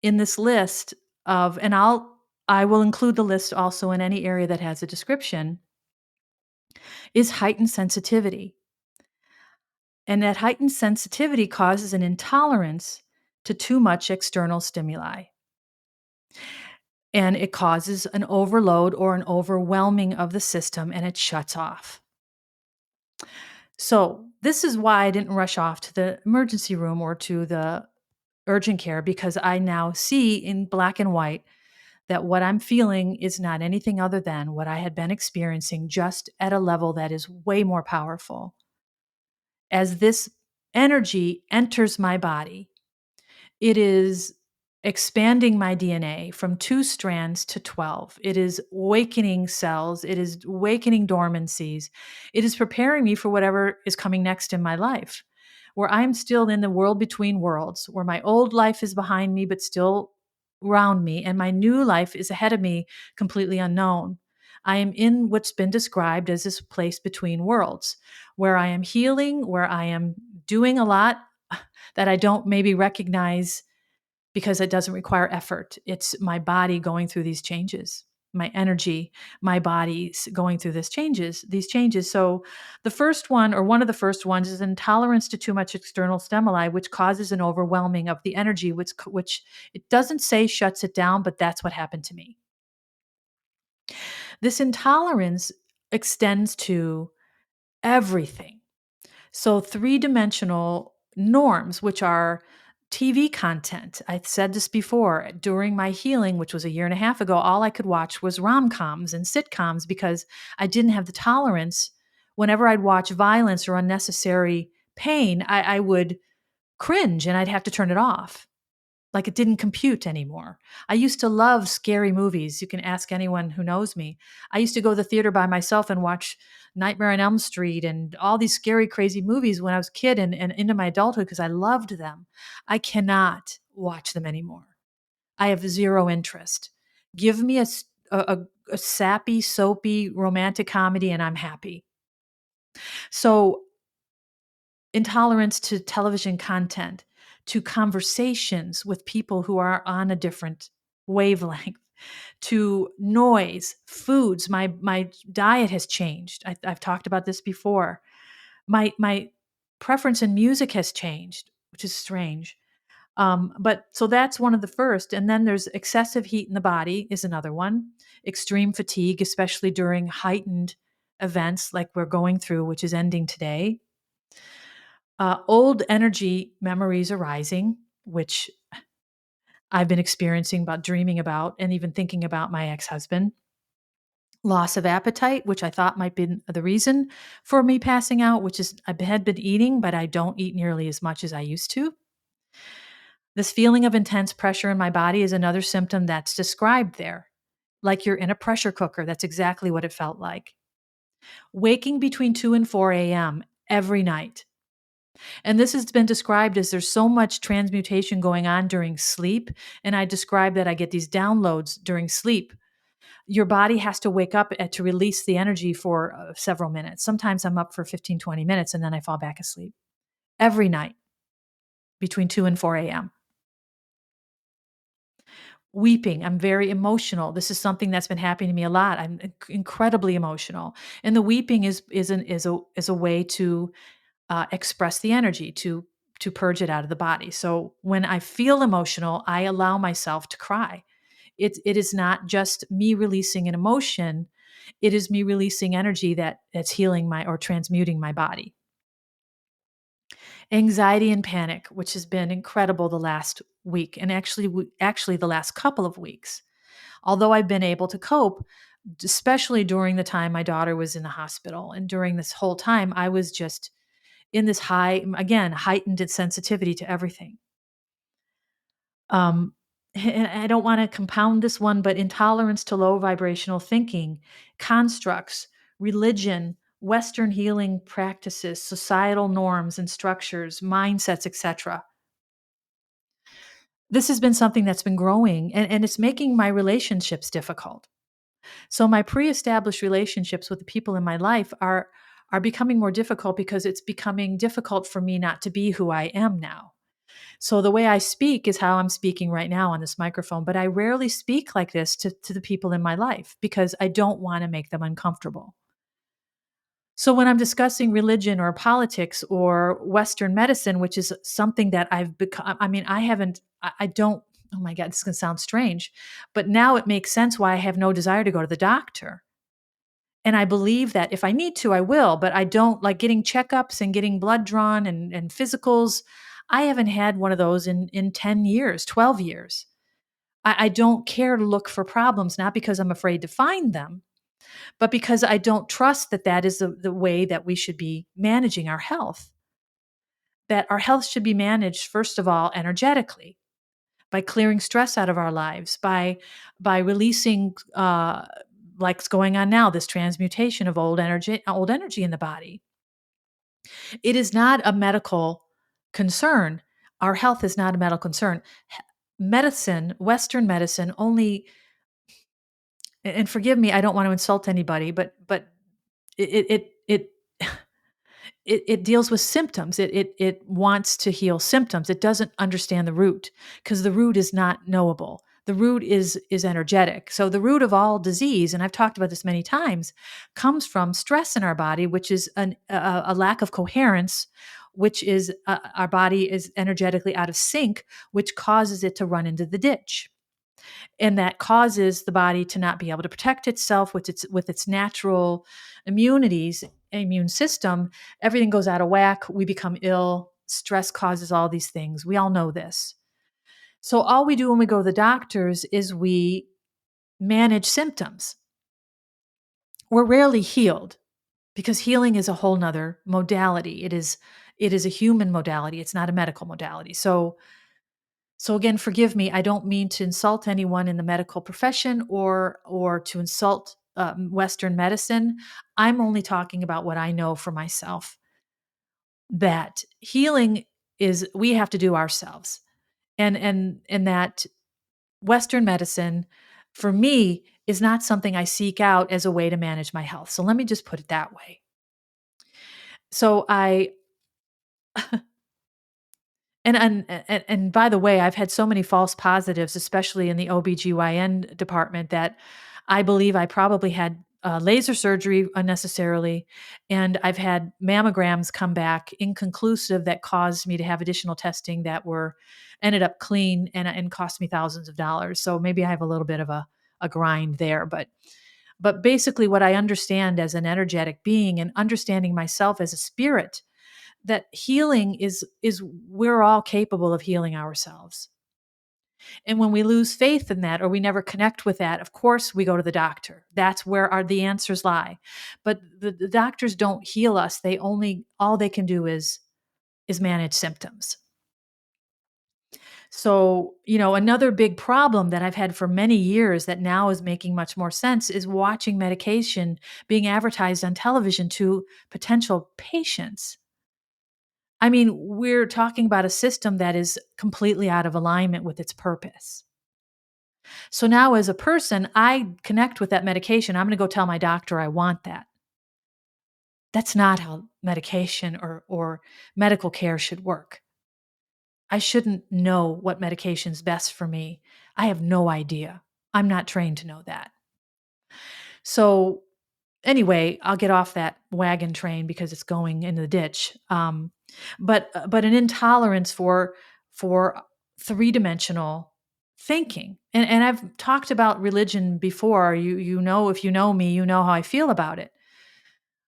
S1: in this list and I will include the list also in any area that has a description, is heightened sensitivity. And that heightened sensitivity causes an intolerance to too much external stimuli. And it causes an overload or an overwhelming of the system, and it shuts off. So this is why I didn't rush off to the emergency room or to the urgent care, because I now see in black and white that what I'm feeling is not anything other than what I had been experiencing, just at a level that is way more powerful. As this energy enters my body, it is expanding my DNA from 2 strands to 12. It is awakening cells. It is awakening dormancies. It is preparing me for whatever is coming next in my life, where I'm still in the world between worlds, where my old life is behind me, but still around me, and my new life is ahead of me, completely unknown. I am in what's been described as this place between worlds, where I am healing, where I am doing a lot that I don't maybe recognize because it doesn't require effort. It's my body going through these changes, my energy, my body's going through these changes. So the first one, or one of the first ones, is intolerance to too much external stimuli, which causes an overwhelming of the energy, which it doesn't say shuts it down, but that's what happened to me. This intolerance extends to everything. So, 3-dimensional norms, which are TV content. I said this before. During my healing, which was a year and a half ago, all I could watch was rom-coms and sitcoms because I didn't have the tolerance. Whenever I'd watch violence or unnecessary pain, I would cringe and I'd have to turn it off. Like it didn't compute anymore. I used to love scary movies. You can ask anyone who knows me. I used to go to the theater by myself and watch Nightmare on Elm Street and all these scary, crazy movies when I was a kid and into my adulthood because I loved them. I cannot watch them anymore. I have zero interest. Give me a sappy, soapy, romantic comedy and I'm happy. So intolerance to television content, to conversations with people who are on a different wavelength, to noise, foods. My diet has changed. I've talked about this before. My preference in music has changed, which is strange. But so that's one of the first. And then there's excessive heat in the body is another one. Extreme fatigue, especially during heightened events like we're going through, which is ending today. Old energy memories arising, which I've been experiencing, about dreaming about, and even thinking about my ex husband. Loss of appetite, which I thought might be the reason for me passing out, which is I had been eating, but I don't eat nearly as much as I used to. This feeling of intense pressure in my body is another symptom that's described there. Like you're in a pressure cooker. That's exactly what it felt like. Waking between 2 and 4 a.m. every night. And this has been described as there's so much transmutation going on during sleep. And I describe that I get these downloads during sleep. Your body has to wake up to release the energy for several minutes. Sometimes I'm up for 15, 20 minutes and then I fall back asleep every night between 2 and 4 a.m. Weeping. I'm very emotional. This is something that's been happening to me a lot. I'm incredibly emotional. And the weeping is a way to express the energy, to purge it out of the body. So when I feel emotional, I allow myself to cry. It is not just me releasing an emotion, it is me releasing energy that's healing my or transmuting my body. Anxiety and panic, which has been incredible the last week, and actually the last couple of weeks. Although I've been able to cope, especially during the time my daughter was in the hospital, and during this whole time I was just in this heightened sensitivity to everything. Um, and I don't want to compound this one, but intolerance to low vibrational thinking, constructs, religion, Western healing practices, societal norms and structures, mindsets, etc. This has been something that's been growing, and it's making my relationships difficult. So my pre-established relationships with the people in my life are becoming more difficult because it's becoming difficult for me not to be who I am now. So the way I speak is how I'm speaking right now on this microphone, but I rarely speak like this to the people in my life because I don't want to make them uncomfortable. So when I'm discussing religion or politics or Western medicine, which is something that I've become, I mean, I haven't, I don't, oh my God, this is going to sound strange, but now it makes sense why I have no desire to go to the doctor. And I believe that if I need to, I will, but I don't like getting checkups and getting blood drawn and physicals. I haven't had one of those in 10 years, 12 years. I don't care to look for problems, not because I'm afraid to find them, but because I don't trust that that is the way that we should be managing our health. That our health should be managed, first of all, energetically by clearing stress out of our lives, by releasing like's going on now, this transmutation of old energy in the body. It is not a medical concern. Our health is not a medical concern. Medicine, Western medicine, only, and forgive me, I don't want to insult anybody, but it it deals with symptoms. It wants to heal symptoms. It doesn't understand the root because the root is not knowable. The root is energetic. So the root of all disease, and I've talked about this many times, comes from stress in our body, which is a lack of coherence, which is our body is energetically out of sync, which causes it to run into the ditch, and that causes the body to not be able to protect itself with its natural immune system. Everything goes out of whack. We become ill. Stress causes all these things. We all know this. So all we do when we go to the doctors is we manage symptoms. We're rarely healed because healing is a whole nother modality. It is a human modality. It's not a medical modality. So again, forgive me. I don't mean to insult anyone in the medical profession or to insult Western medicine. I'm only talking about what I know for myself. That healing is we have to do ourselves, and that Western medicine, for me, is not something I seek out as a way to manage my health. So let me just put it that way. So And by the way, I've had so many false positives, especially in the OBGYN department, that I believe I probably had laser surgery unnecessarily. And I've had mammograms come back inconclusive that caused me to have additional testing that were ended up clean and cost me thousands of dollars. So maybe I have a little bit of a grind there. But basically, what I understand as an energetic being and understanding myself as a spirit, that healing is we're all capable of healing ourselves. And when we lose faith in that or we never connect with that, of course we go to the doctor. That's where the answers lie. But the doctors don't heal us. They only all they can do is manage symptoms. So, another big problem that I've had for many years that now is making much more sense is watching medication being advertised on television to potential patients. I mean, we're talking about a system that is completely out of alignment with its purpose. So now, as a person, I connect with that medication. I'm going to go tell my doctor I want that. That's not how medication or medical care should work. I shouldn't know what medication's best for me. I have no idea. I'm not trained to know that. So anyway, I'll get off that wagon train because it's going in the ditch. But an intolerance for three-dimensional thinking. And I've talked about religion before. You know, if you know me, you know how I feel about it.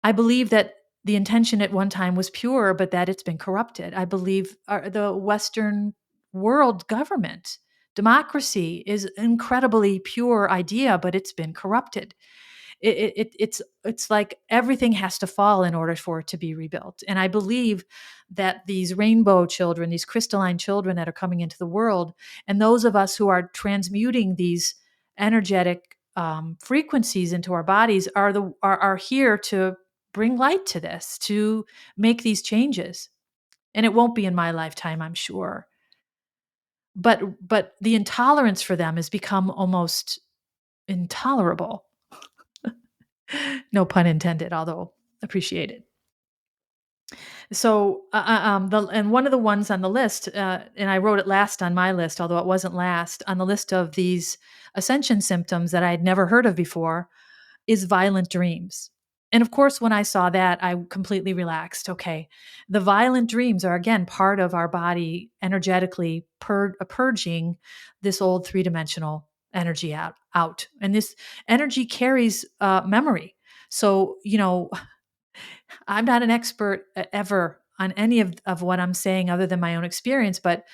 S1: I believe that the intention at one time was pure, but that it's been corrupted. I believe the Western world government, democracy is an incredibly pure idea, but it's been corrupted. It's like everything has to fall in order for it to be rebuilt. And I believe that these rainbow children, these crystalline children that are coming into the world, and those of us who are transmuting these energetic frequencies into our bodies are here to bring light to this, to make these changes. And it won't be in my lifetime, I'm sure. But the intolerance for them has become almost intolerable. No pun intended, although appreciated. So, and one of the ones on the list, and I wrote it last on my list, although it wasn't last on the list of these ascension symptoms that I had never heard of before, is violent dreams. And of course, when I saw that, I completely relaxed. Okay, the violent dreams are again part of our body energetically purging this old three-dimensional energy out. And this energy carries memory. So, I'm not an expert ever on any of what I'm saying other than my own experience, but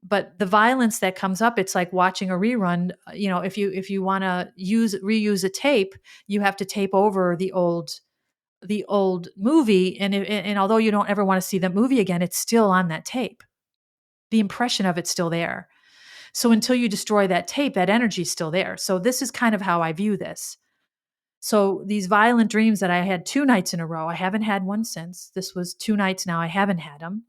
S1: the violence that comes up, it's like watching a rerun. If you want to reuse a tape, you have to tape over the old movie, and although you don't ever want to see that movie again, it's still on that tape. The impression of it's still there. So until you destroy that tape, that energy's still there. So this is kind of how I view this. So these violent dreams that I had 2 nights in a row, I haven't had one since. This was 2 nights now I haven't had them,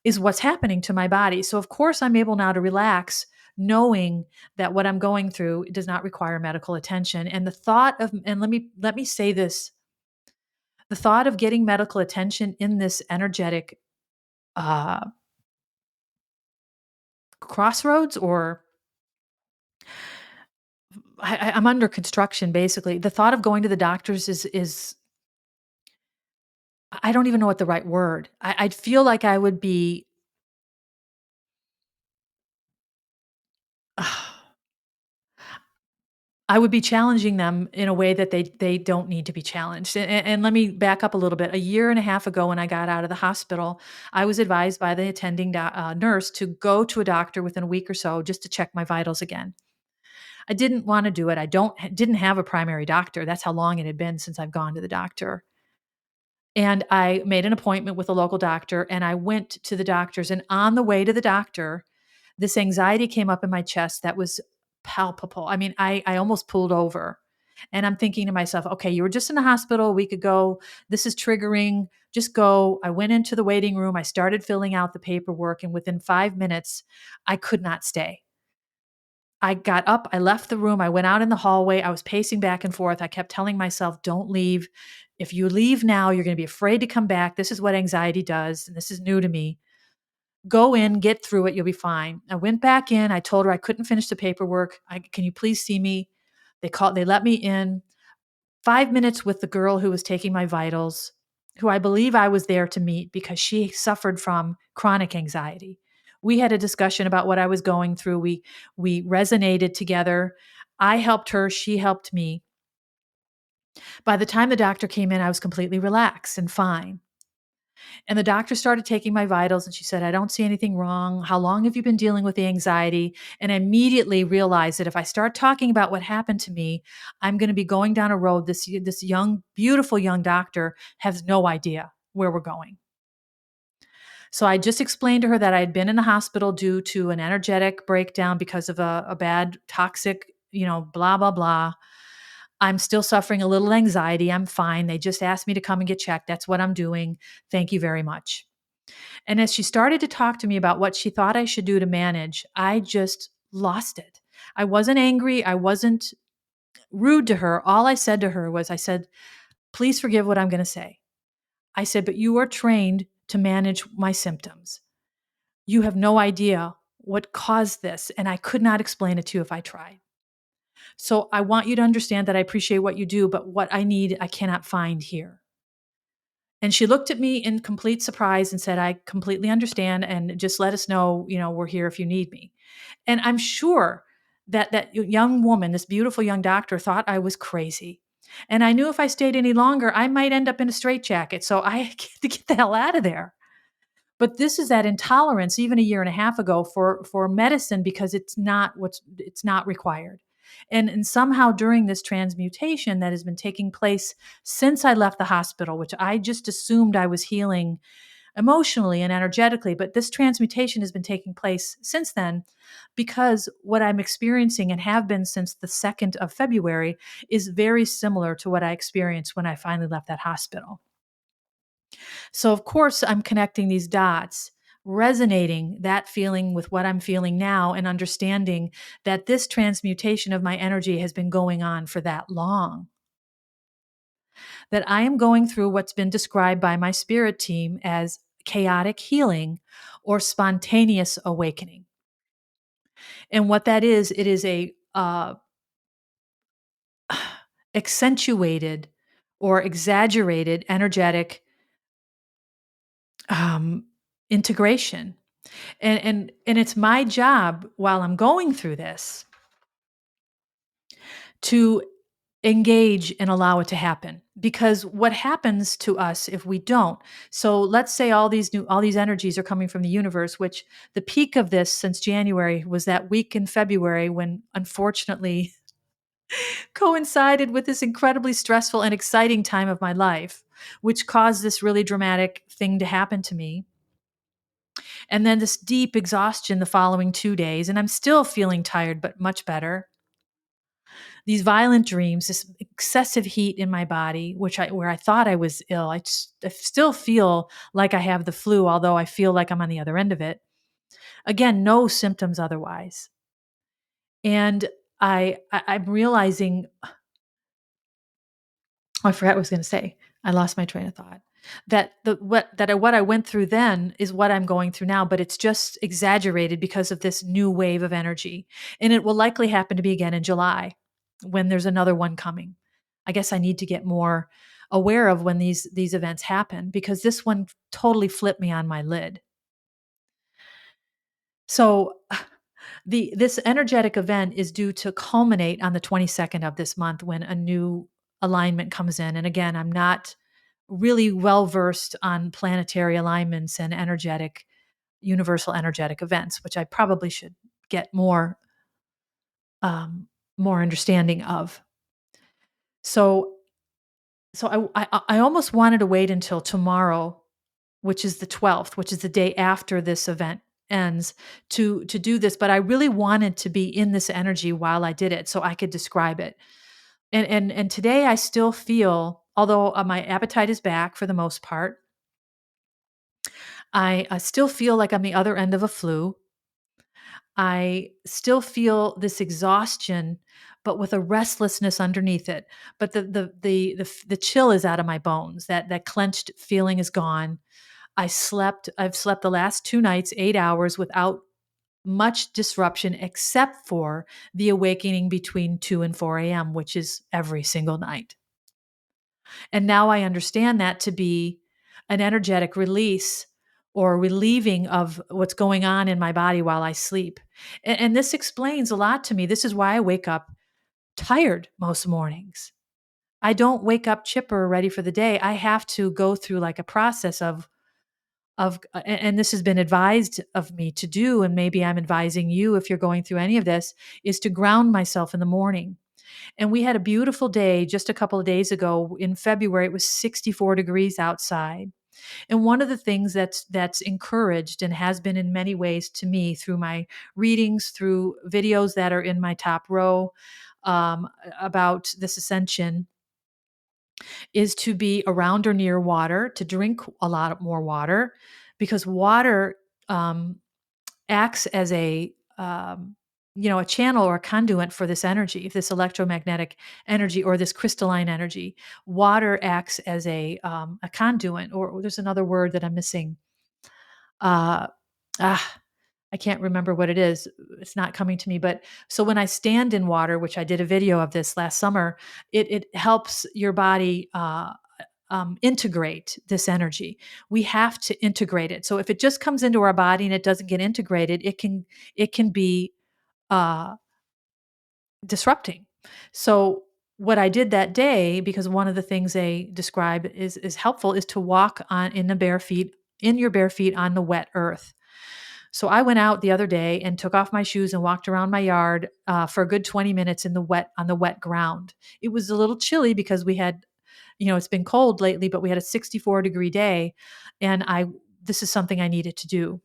S1: is what's happening to my body. So of course I'm able now to relax knowing that what I'm going through does not require medical attention. And the thought of, and let me say this, the thought of getting medical attention in this energetic uh crossroads, or I'm under construction basically. The thought of going to the doctors is I don't even know what the right word. I'd feel like I would be I would be challenging them in a way that they don't need to be challenged. And let me back up a little bit. A year and a half ago, when I got out of the hospital, I was advised by the attending nurse to go to a doctor within a week or so just to check my vitals again. I didn't want to do it. I didn't have a primary doctor. That's how long it had been since I've gone to the doctor. And I made an appointment with a local doctor, and I went to the doctors. And on the way to the doctor, this anxiety came up in my chest that was palpable. I mean, I almost pulled over. And I'm thinking to myself, okay, you were just in the hospital a week ago. This is triggering. Just go. I went into the waiting room. I started filling out the paperwork. And within 5 minutes, I could not stay. I got up, I left the room, I went out in the hallway, I was pacing back and forth. I kept telling myself, don't leave. If you leave now, you're going to be afraid to come back. This is what anxiety does, and this is new to me. Go in, get through it. You'll be fine. I went back in. I told her I couldn't finish the paperwork. Can you please see me? They let me in. 5 minutes with the girl who was taking my vitals, who I believe I was there to meet because she suffered from chronic anxiety. We had a discussion about what I was going through. We resonated together. I helped her, she helped me. By the time the doctor came in, I was completely relaxed and fine. And the doctor started taking my vitals and she said, I don't see anything wrong. How long have you been dealing with the anxiety? And I immediately realized that if I start talking about what happened to me, I'm going to be going down a road. This young, beautiful young doctor has no idea where we're going. So I just explained to her that I had been in the hospital due to an energetic breakdown because of a bad toxic, blah, blah, blah. I'm still suffering a little anxiety. I'm fine. They just asked me to come and get checked. That's what I'm doing. Thank you very much. And as she started to talk to me about what she thought I should do to manage, I just lost it. I wasn't angry. I wasn't rude to her. All I said to her was, I said, please forgive what I'm going to say. I said, but you are trained to manage my symptoms. You have no idea what caused this, and I could not explain it to you if I tried. So I want you to understand that I appreciate what you do, but what I need, I cannot find here. And she looked at me in complete surprise and said, I completely understand. And just let us know, we're here if you need me. And I'm sure that young woman, this beautiful young doctor, thought I was crazy. And I knew if I stayed any longer, I might end up in a straitjacket. So I had to get the hell out of there. But this is that intolerance, even a year and a half ago, for medicine, because it's not required. And somehow during this transmutation that has been taking place since I left the hospital, which I just assumed I was healing emotionally and energetically, but this transmutation has been taking place since then, because what I'm experiencing and have been since the 2nd of February is very similar to what I experienced when I finally left that hospital. So, of course, I'm connecting these dots, resonating that feeling with what I'm feeling now, and understanding that this transmutation of my energy has been going on for that long. That I am going through what's been described by my spirit team as chaotic healing or spontaneous awakening. And what that is, it is a accentuated or exaggerated energetic um, integration. And it's my job while I'm going through this to engage and allow it to happen. Because what happens to us if we don't? So let's say all these energies are coming from the universe, which the peak of this since January was that week in February when unfortunately coincided with this incredibly stressful and exciting time of my life, which caused this really dramatic thing to happen to me. And then this deep exhaustion the following 2 days. And I'm still feeling tired, but much better. These violent dreams, this excessive heat in my body, where I thought I was ill. I still feel like I have the flu, although I feel like I'm on the other end of it. Again, no symptoms otherwise. And I'm realizing, I forgot what I was going to say. I lost my train of thought. That what I went through then is what I'm going through now, but it's just exaggerated because of this new wave of energy. And it will likely happen to me again in July when there's another one coming. I guess I need to get more aware of when these events happen, because this one totally flipped me on my lid. So this energetic event is due to culminate on the 22nd of this month when a new alignment comes in. And again, I'm not really well versed on planetary alignments and universal energetic events, which I probably should get um, more understanding of. So, I almost wanted to wait until tomorrow, which is the 12th, which is the day after this event ends, to do this. But I really wanted to be in this energy while I did it, so I could describe it. And today I still feel, although my appetite is back for the most part, I still feel like I'm the other end of a flu. I still feel this exhaustion, but with a restlessness underneath it. But the chill is out of my bones. That clenched feeling is gone. I've slept the last 2 nights 8 hours without much disruption except for the awakening between 2 and 4 a.m., which is every single night. And now I understand that to be an energetic release or relieving of what's going on in my body while I sleep. And this explains a lot to me. This is why I wake up tired most mornings. I don't wake up chipper, ready for the day. I have to go through like a process and this has been advised of me to do, and maybe I'm advising you if you're going through any of this, is to ground myself in the morning. And we had a beautiful day just a couple of days ago in February. It was 64 degrees outside. And one of the things that's encouraged and has been in many ways to me through my readings, through videos that are in my top row about this ascension, is to be around or near water, to drink a lot more water, because water um, acts as a channel or a conduit for this energy, this electromagnetic energy or this crystalline energy. Water acts as a conduit, or there's another word that I'm missing. Uh, ah, I can't remember what it is. It's not coming to me. But so when I stand in water, which I did a video of this last summer, it helps your body integrate this energy. We have to integrate it. So if it just comes into our body and it doesn't get integrated, it can be uh, disrupting. So what I did that day, because one of the things they describe is helpful, is to walk on in your bare feet on the wet earth. So I went out the other day and took off my shoes and walked around my yard for a good 20 minutes on the wet ground. It was a little chilly because we had, it's been cold lately, but we had a 64-degree day, and this is something I needed to do.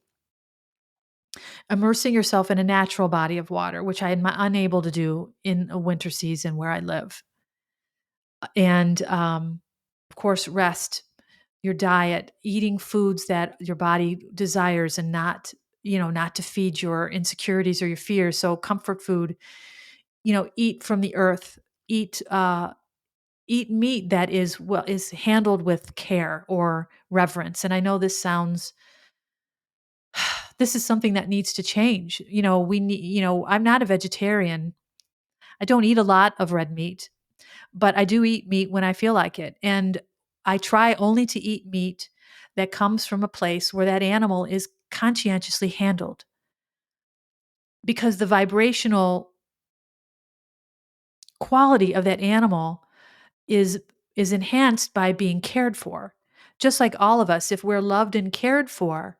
S1: Immersing yourself in a natural body of water, which I am unable to do in a winter season where I live. And of course, rest, your diet, eating foods that your body desires and not to feed your insecurities or your fears. So comfort food, eat from the earth, eat eat meat that is handled with care or reverence. And I know this is something that needs to change. I'm not a vegetarian. I don't eat a lot of red meat, but I do eat meat when I feel like it. And I try only to eat meat that comes from a place where that animal is conscientiously handled, because the vibrational quality of that animal is is enhanced by being cared for. Just like all of us, if we're loved and cared for,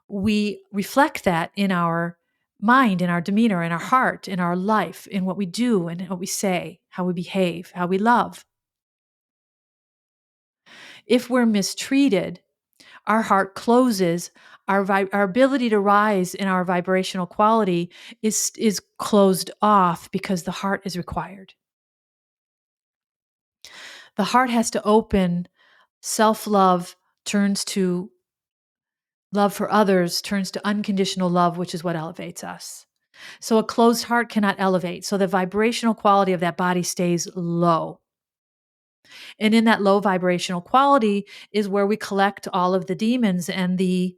S1: we reflect that in our mind, in our demeanor, in our heart, in our life, in what we do and what we say, how we behave, how we love. If we're mistreated, our heart closes, our ability to rise in our vibrational quality is closed off because the heart is required. The heart has to open. Self-love turns to love for others, turns to unconditional love, which is what elevates us. So a closed heart cannot elevate. So the vibrational quality of that body stays low. And in that low vibrational quality is where we collect all of the demons and the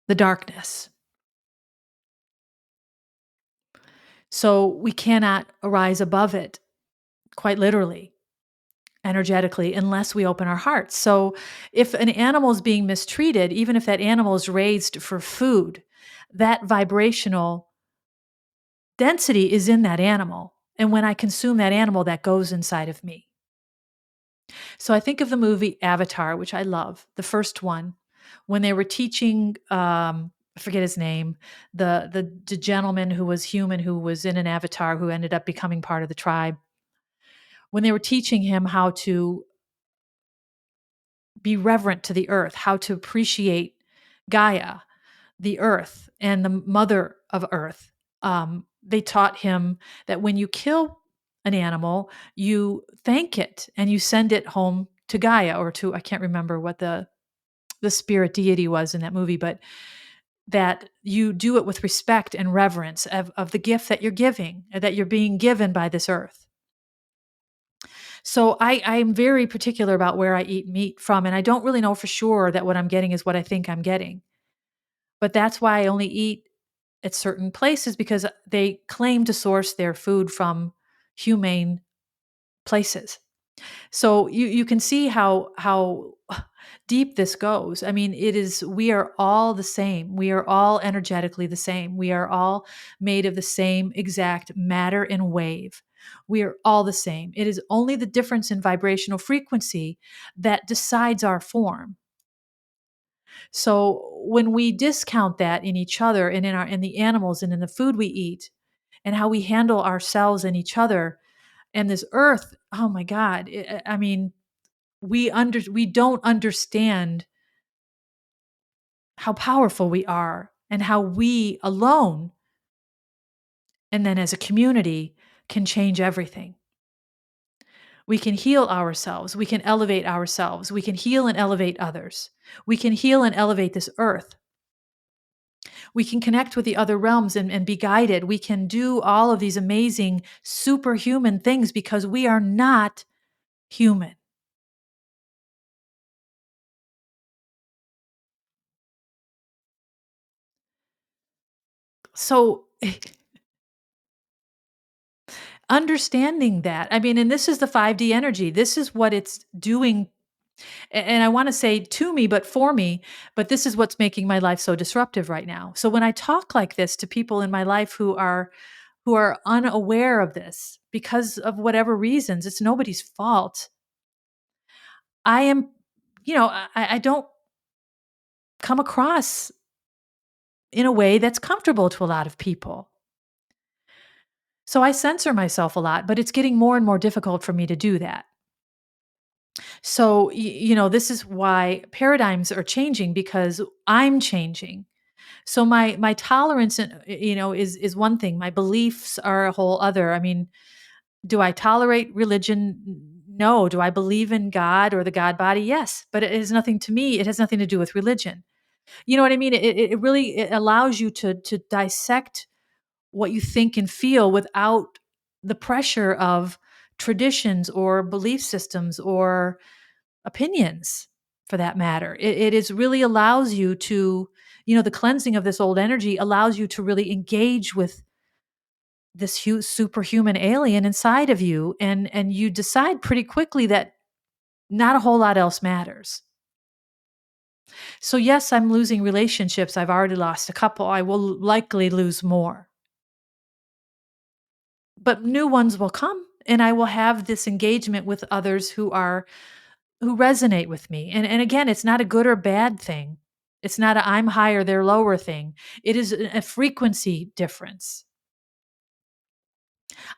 S1: the darkness. So we cannot arise above it, quite literally, energetically, unless we open our hearts. So if an animal is being mistreated, even if that animal is raised for food, that vibrational density is in that animal. And when I consume that animal, that goes inside of me. So I think of the movie Avatar, which I love, the first one, when they were teaching, I forget his name, the gentleman who was human, who was in an avatar, who ended up becoming part of the tribe. When they were teaching him how to be reverent to the earth, how to appreciate Gaia, the earth, and the mother of earth. They taught him that when you kill an animal, you thank it and you send it home to Gaia, or to, I can't remember what the spirit deity was in that movie, but that you do it with respect and reverence of the gift that you're giving, that you're being given by this earth. So I'm very particular about where I eat meat from, and I don't really know for sure that what I'm getting is what I think I'm getting. But that's why I only eat at certain places because they claim to source their food from humane places. So you can see how deep this goes. I mean, it is we are all the same. We are all energetically the same. We are all made of the same exact matter and wave. We are all the same. It is only the difference in vibrational frequency that decides our form. So when we discount that in each other and in the animals and in the food we eat and how we handle ourselves and each other and this earth, oh my God. I mean, we don't understand how powerful we are and how we alone and then as a community can change everything. We can heal ourselves, we can elevate ourselves, we can heal and elevate others. We can heal and elevate this earth. We can connect with the other realms and be guided. We can do all of these amazing superhuman things because we are not human. So understanding that, I mean, and this is the 5D energy. This is what it's doing. And I want to say to me, but for me, but this is what's making my life so disruptive right now. So when I talk like this to people in my life who are unaware of this because of whatever reasons, it's nobody's fault. I am, I don't come across in a way that's comfortable to a lot of people. So I censor myself a lot, but it's getting more and more difficult for me to do that. So, this is why paradigms are changing because I'm changing. So my tolerance, is one thing. My beliefs are a whole other. I mean, do I tolerate religion? No. Do I believe in God or the God body? Yes. But it has nothing to me. It has nothing to do with religion. You know what I mean? It really it allows you to dissect what you think and feel without the pressure of traditions or belief systems or opinions for that matter. It is really allows you to, the cleansing of this old energy allows you to really engage with this superhuman alien inside of you and you decide pretty quickly that not a whole lot else matters. So yes, I'm losing relationships. I've already lost a couple. I will likely lose more. But new ones will come and I will have this engagement with others who resonate with me. And again, it's not a good or bad thing. It's not a I'm higher, they're lower thing. It is a frequency difference.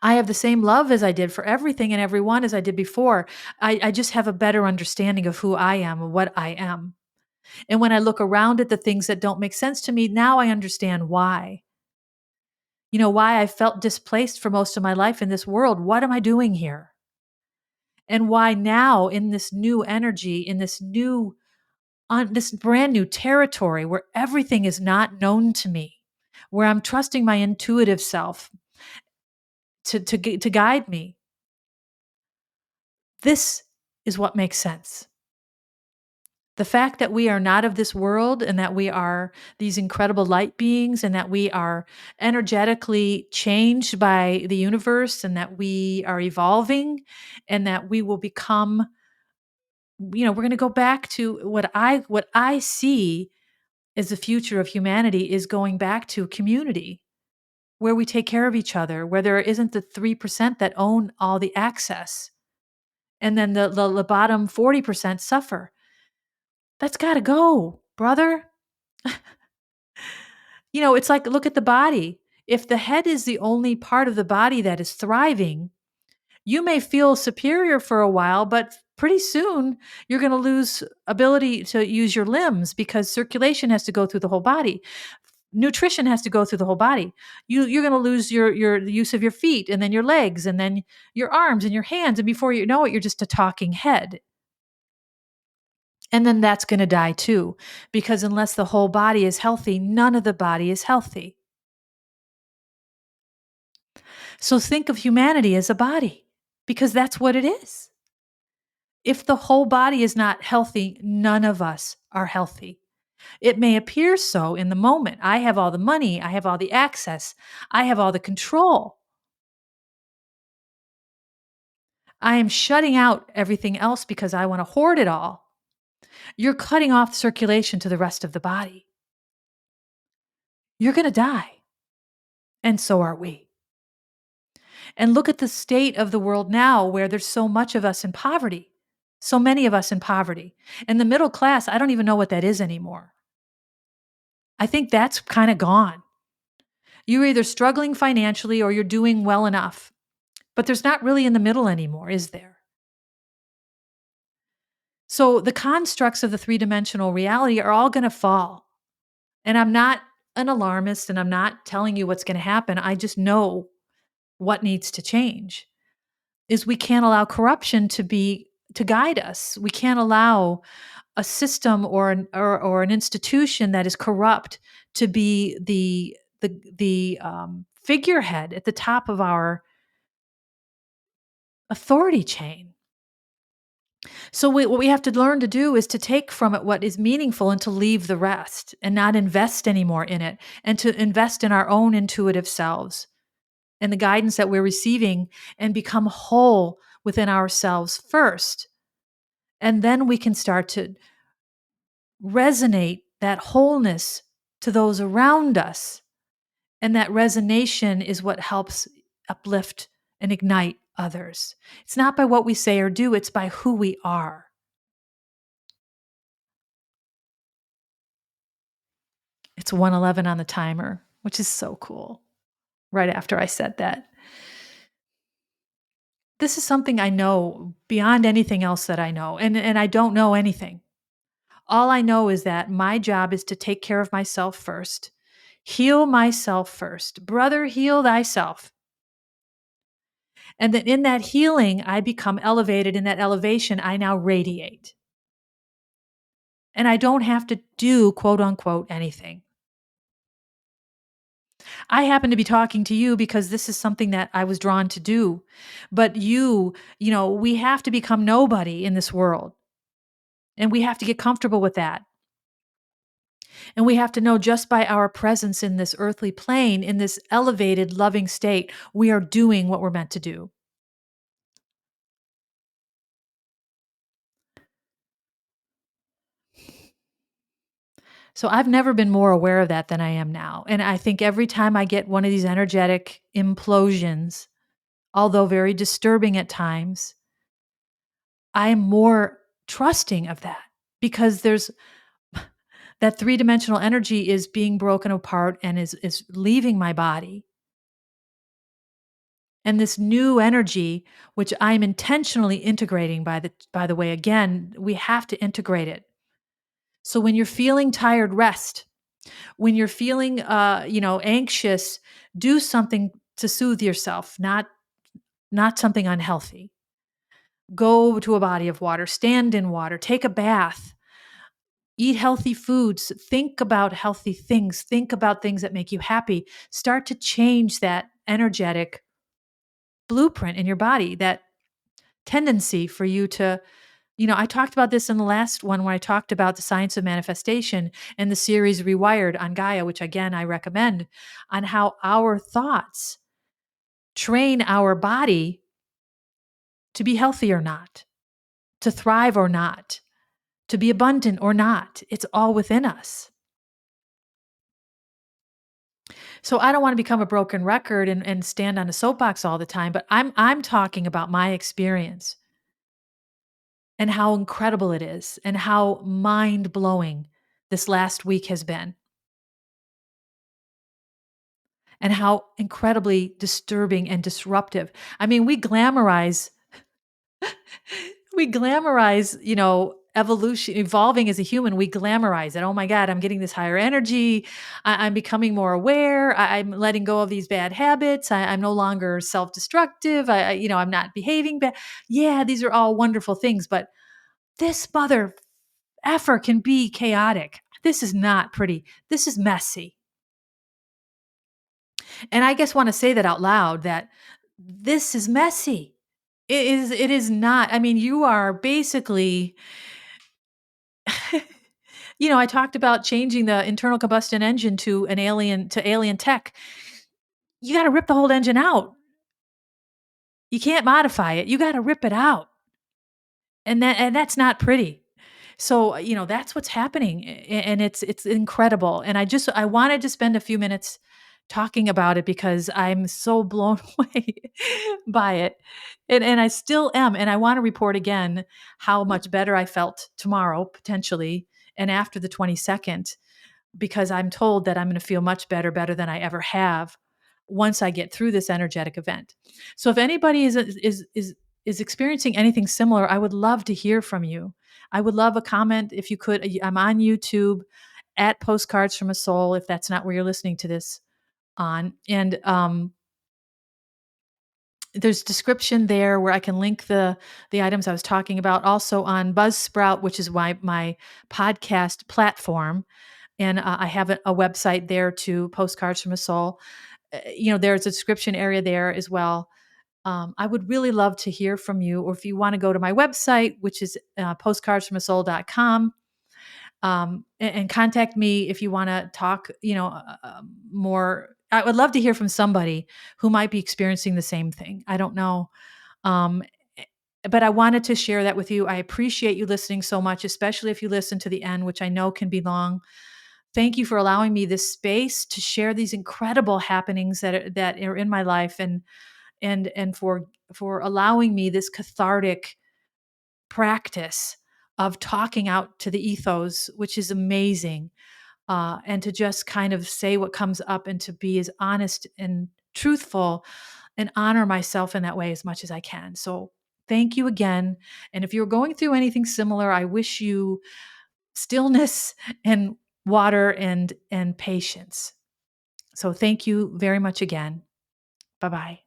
S1: I have the same love as I did for everything and everyone as I did before. I just have a better understanding of who I am and what I am. And when I look around at the things that don't make sense to me, now I understand why. Why I felt displaced for most of my life in this world. What am I doing here? And why now in this new energy, in this new on this brand new territory where everything is not known to me, where I'm trusting my intuitive self to guide me. This is what makes sense. The fact that we are not of this world and that we are these incredible light beings and that we are energetically changed by the universe and that we are evolving and that we will become, we're going to go back to what I see as the future of humanity is going back to community where we take care of each other, where there isn't the 3% that own all the access and then the bottom 40% suffer. That's got to go, brother. It's like look at the body. If the head is the only part of the body that is thriving, you may feel superior for a while, but pretty soon you're going to lose ability to use your limbs because circulation has to go through the whole body. Nutrition has to go through the whole body. You're going to lose your the use of your feet and then your legs and then your arms and your hands. And before you know it, you're just a talking head. And then that's going to die too, because unless the whole body is healthy, none of the body is healthy. So think of humanity as a body because that's what it is. If the whole body is not healthy, none of us are healthy. It may appear so in the moment. I have all the money, I have all the access, I have all the control. I am shutting out everything else because I want to hoard it all. You're cutting off circulation to the rest of the body. You're going to die. And so are we. And look at the state of the world now where there's so much of us in poverty. So many of us in poverty. And the middle class, I don't even know what that is anymore. I think that's kind of gone. You're either struggling financially or you're doing well enough. But there's not really in the middle anymore, is there? So the constructs of the three-dimensional reality are all going to fall. And I'm not an alarmist and I'm not telling you what's going to happen. I just know what needs to change is we can't allow corruption to guide us. We can't allow a system or an institution that is corrupt to be the figurehead at the top of our authority chain. So what we have to learn to do is to take from it what is meaningful and to leave the rest and not invest anymore in it and to invest in our own intuitive selves and the guidance that we're receiving and become whole within ourselves first. And then we can start to resonate that wholeness to those around us. And that resonation is what helps uplift and ignite others. It's not by what we say or do, it's by who we are. It's 1:11 on the timer, which is so cool. Right after I said that. This is something I know beyond anything else that I know, and I don't know anything. All I know is that my job is to take care of myself first, heal myself first. Brother, heal thyself. And that in that healing, I become elevated. In that elevation, I now radiate. And I don't have to do, quote unquote, anything. I happen to be talking to you because this is something that I was drawn to do. But we have to become nobody in this world. And we have to get comfortable with that. And we have to know just by our presence in this earthly plane, in this elevated, loving state, we are doing what we're meant to do. So I've never been more aware of that than I am now. And I think every time I get one of these energetic implosions, although very disturbing at times, I am more trusting of that because there's that three-dimensional energy is being broken apart and is leaving my body. And this new energy, which I'm intentionally integrating by the way, again, we have to integrate it. So when you're feeling tired, rest. When you're feeling anxious, do something to soothe yourself, not something unhealthy. Go to a body of water, stand in water, take a bath, eat healthy foods, think about healthy things, think about things that make you happy. Start to change that energetic blueprint in your body, that tendency for you to, I talked about this in the last one when I talked about the science of manifestation and the series Rewired on Gaia, which again I recommend, on how our thoughts train our body to be healthy or not, to thrive or not, to be abundant or not. It's all within us. So I don't want to become a broken record and stand on a soapbox all the time, but I'm talking about my experience and how incredible it is and how mind-blowing this last week has been. And how incredibly disturbing and disruptive. I mean, we glamorize, evolution, evolving as a human. We glamorize it. Oh my God, I'm getting this higher energy. I'm becoming more aware. I'm letting go of these bad habits. I'm no longer self-destructive. I'm not behaving bad. Yeah, these are all wonderful things, but this mother effer can be chaotic. This is not pretty. This is messy. And I just want to say that out loud that this is messy. It is not. I mean, you are basically I talked about changing the internal combustion engine to an alien tech. You gotta rip the whole engine out. You can't modify it. You gotta rip it out. And that's not pretty. So, that's what's happening, and it's incredible, and I wanted to spend a few minutes talking about it because I'm so blown away by it, and I still am, and I wanna report again how much better I felt tomorrow, potentially, and after the 22nd, because I'm told that I'm gonna feel much better than I ever have once I get through this energetic event. So if anybody is experiencing anything similar, I would love to hear from you. I would love a comment if you could. I'm on YouTube at Postcards from a Soul, if that's not where you're listening to this on. And there's description there where I can link the items I was talking about. Also on Buzzsprout, which is my podcast platform, and I have a website there too, Postcards from a Soul. There's a description area there as well. I would really love to hear from you, or if you want to go to my website, which is postcardsfromasoul.com, and contact me if you want to talk, more. I would love to hear from somebody who might be experiencing the same thing. I don't know. Um, eh, but I wanted to share that with you. I appreciate you listening so much, especially if you listen to the end, which I know can be long. Thank you for allowing me this space to share these incredible happenings that are in my life, and for allowing me this cathartic practice of talking out to the ethos, which is amazing, and to just kind of say what comes up and to be as honest and truthful and honor myself in that way as much as I can. So thank you again. And if you're going through anything similar, I wish you stillness and water and patience. So thank you very much again. Bye bye.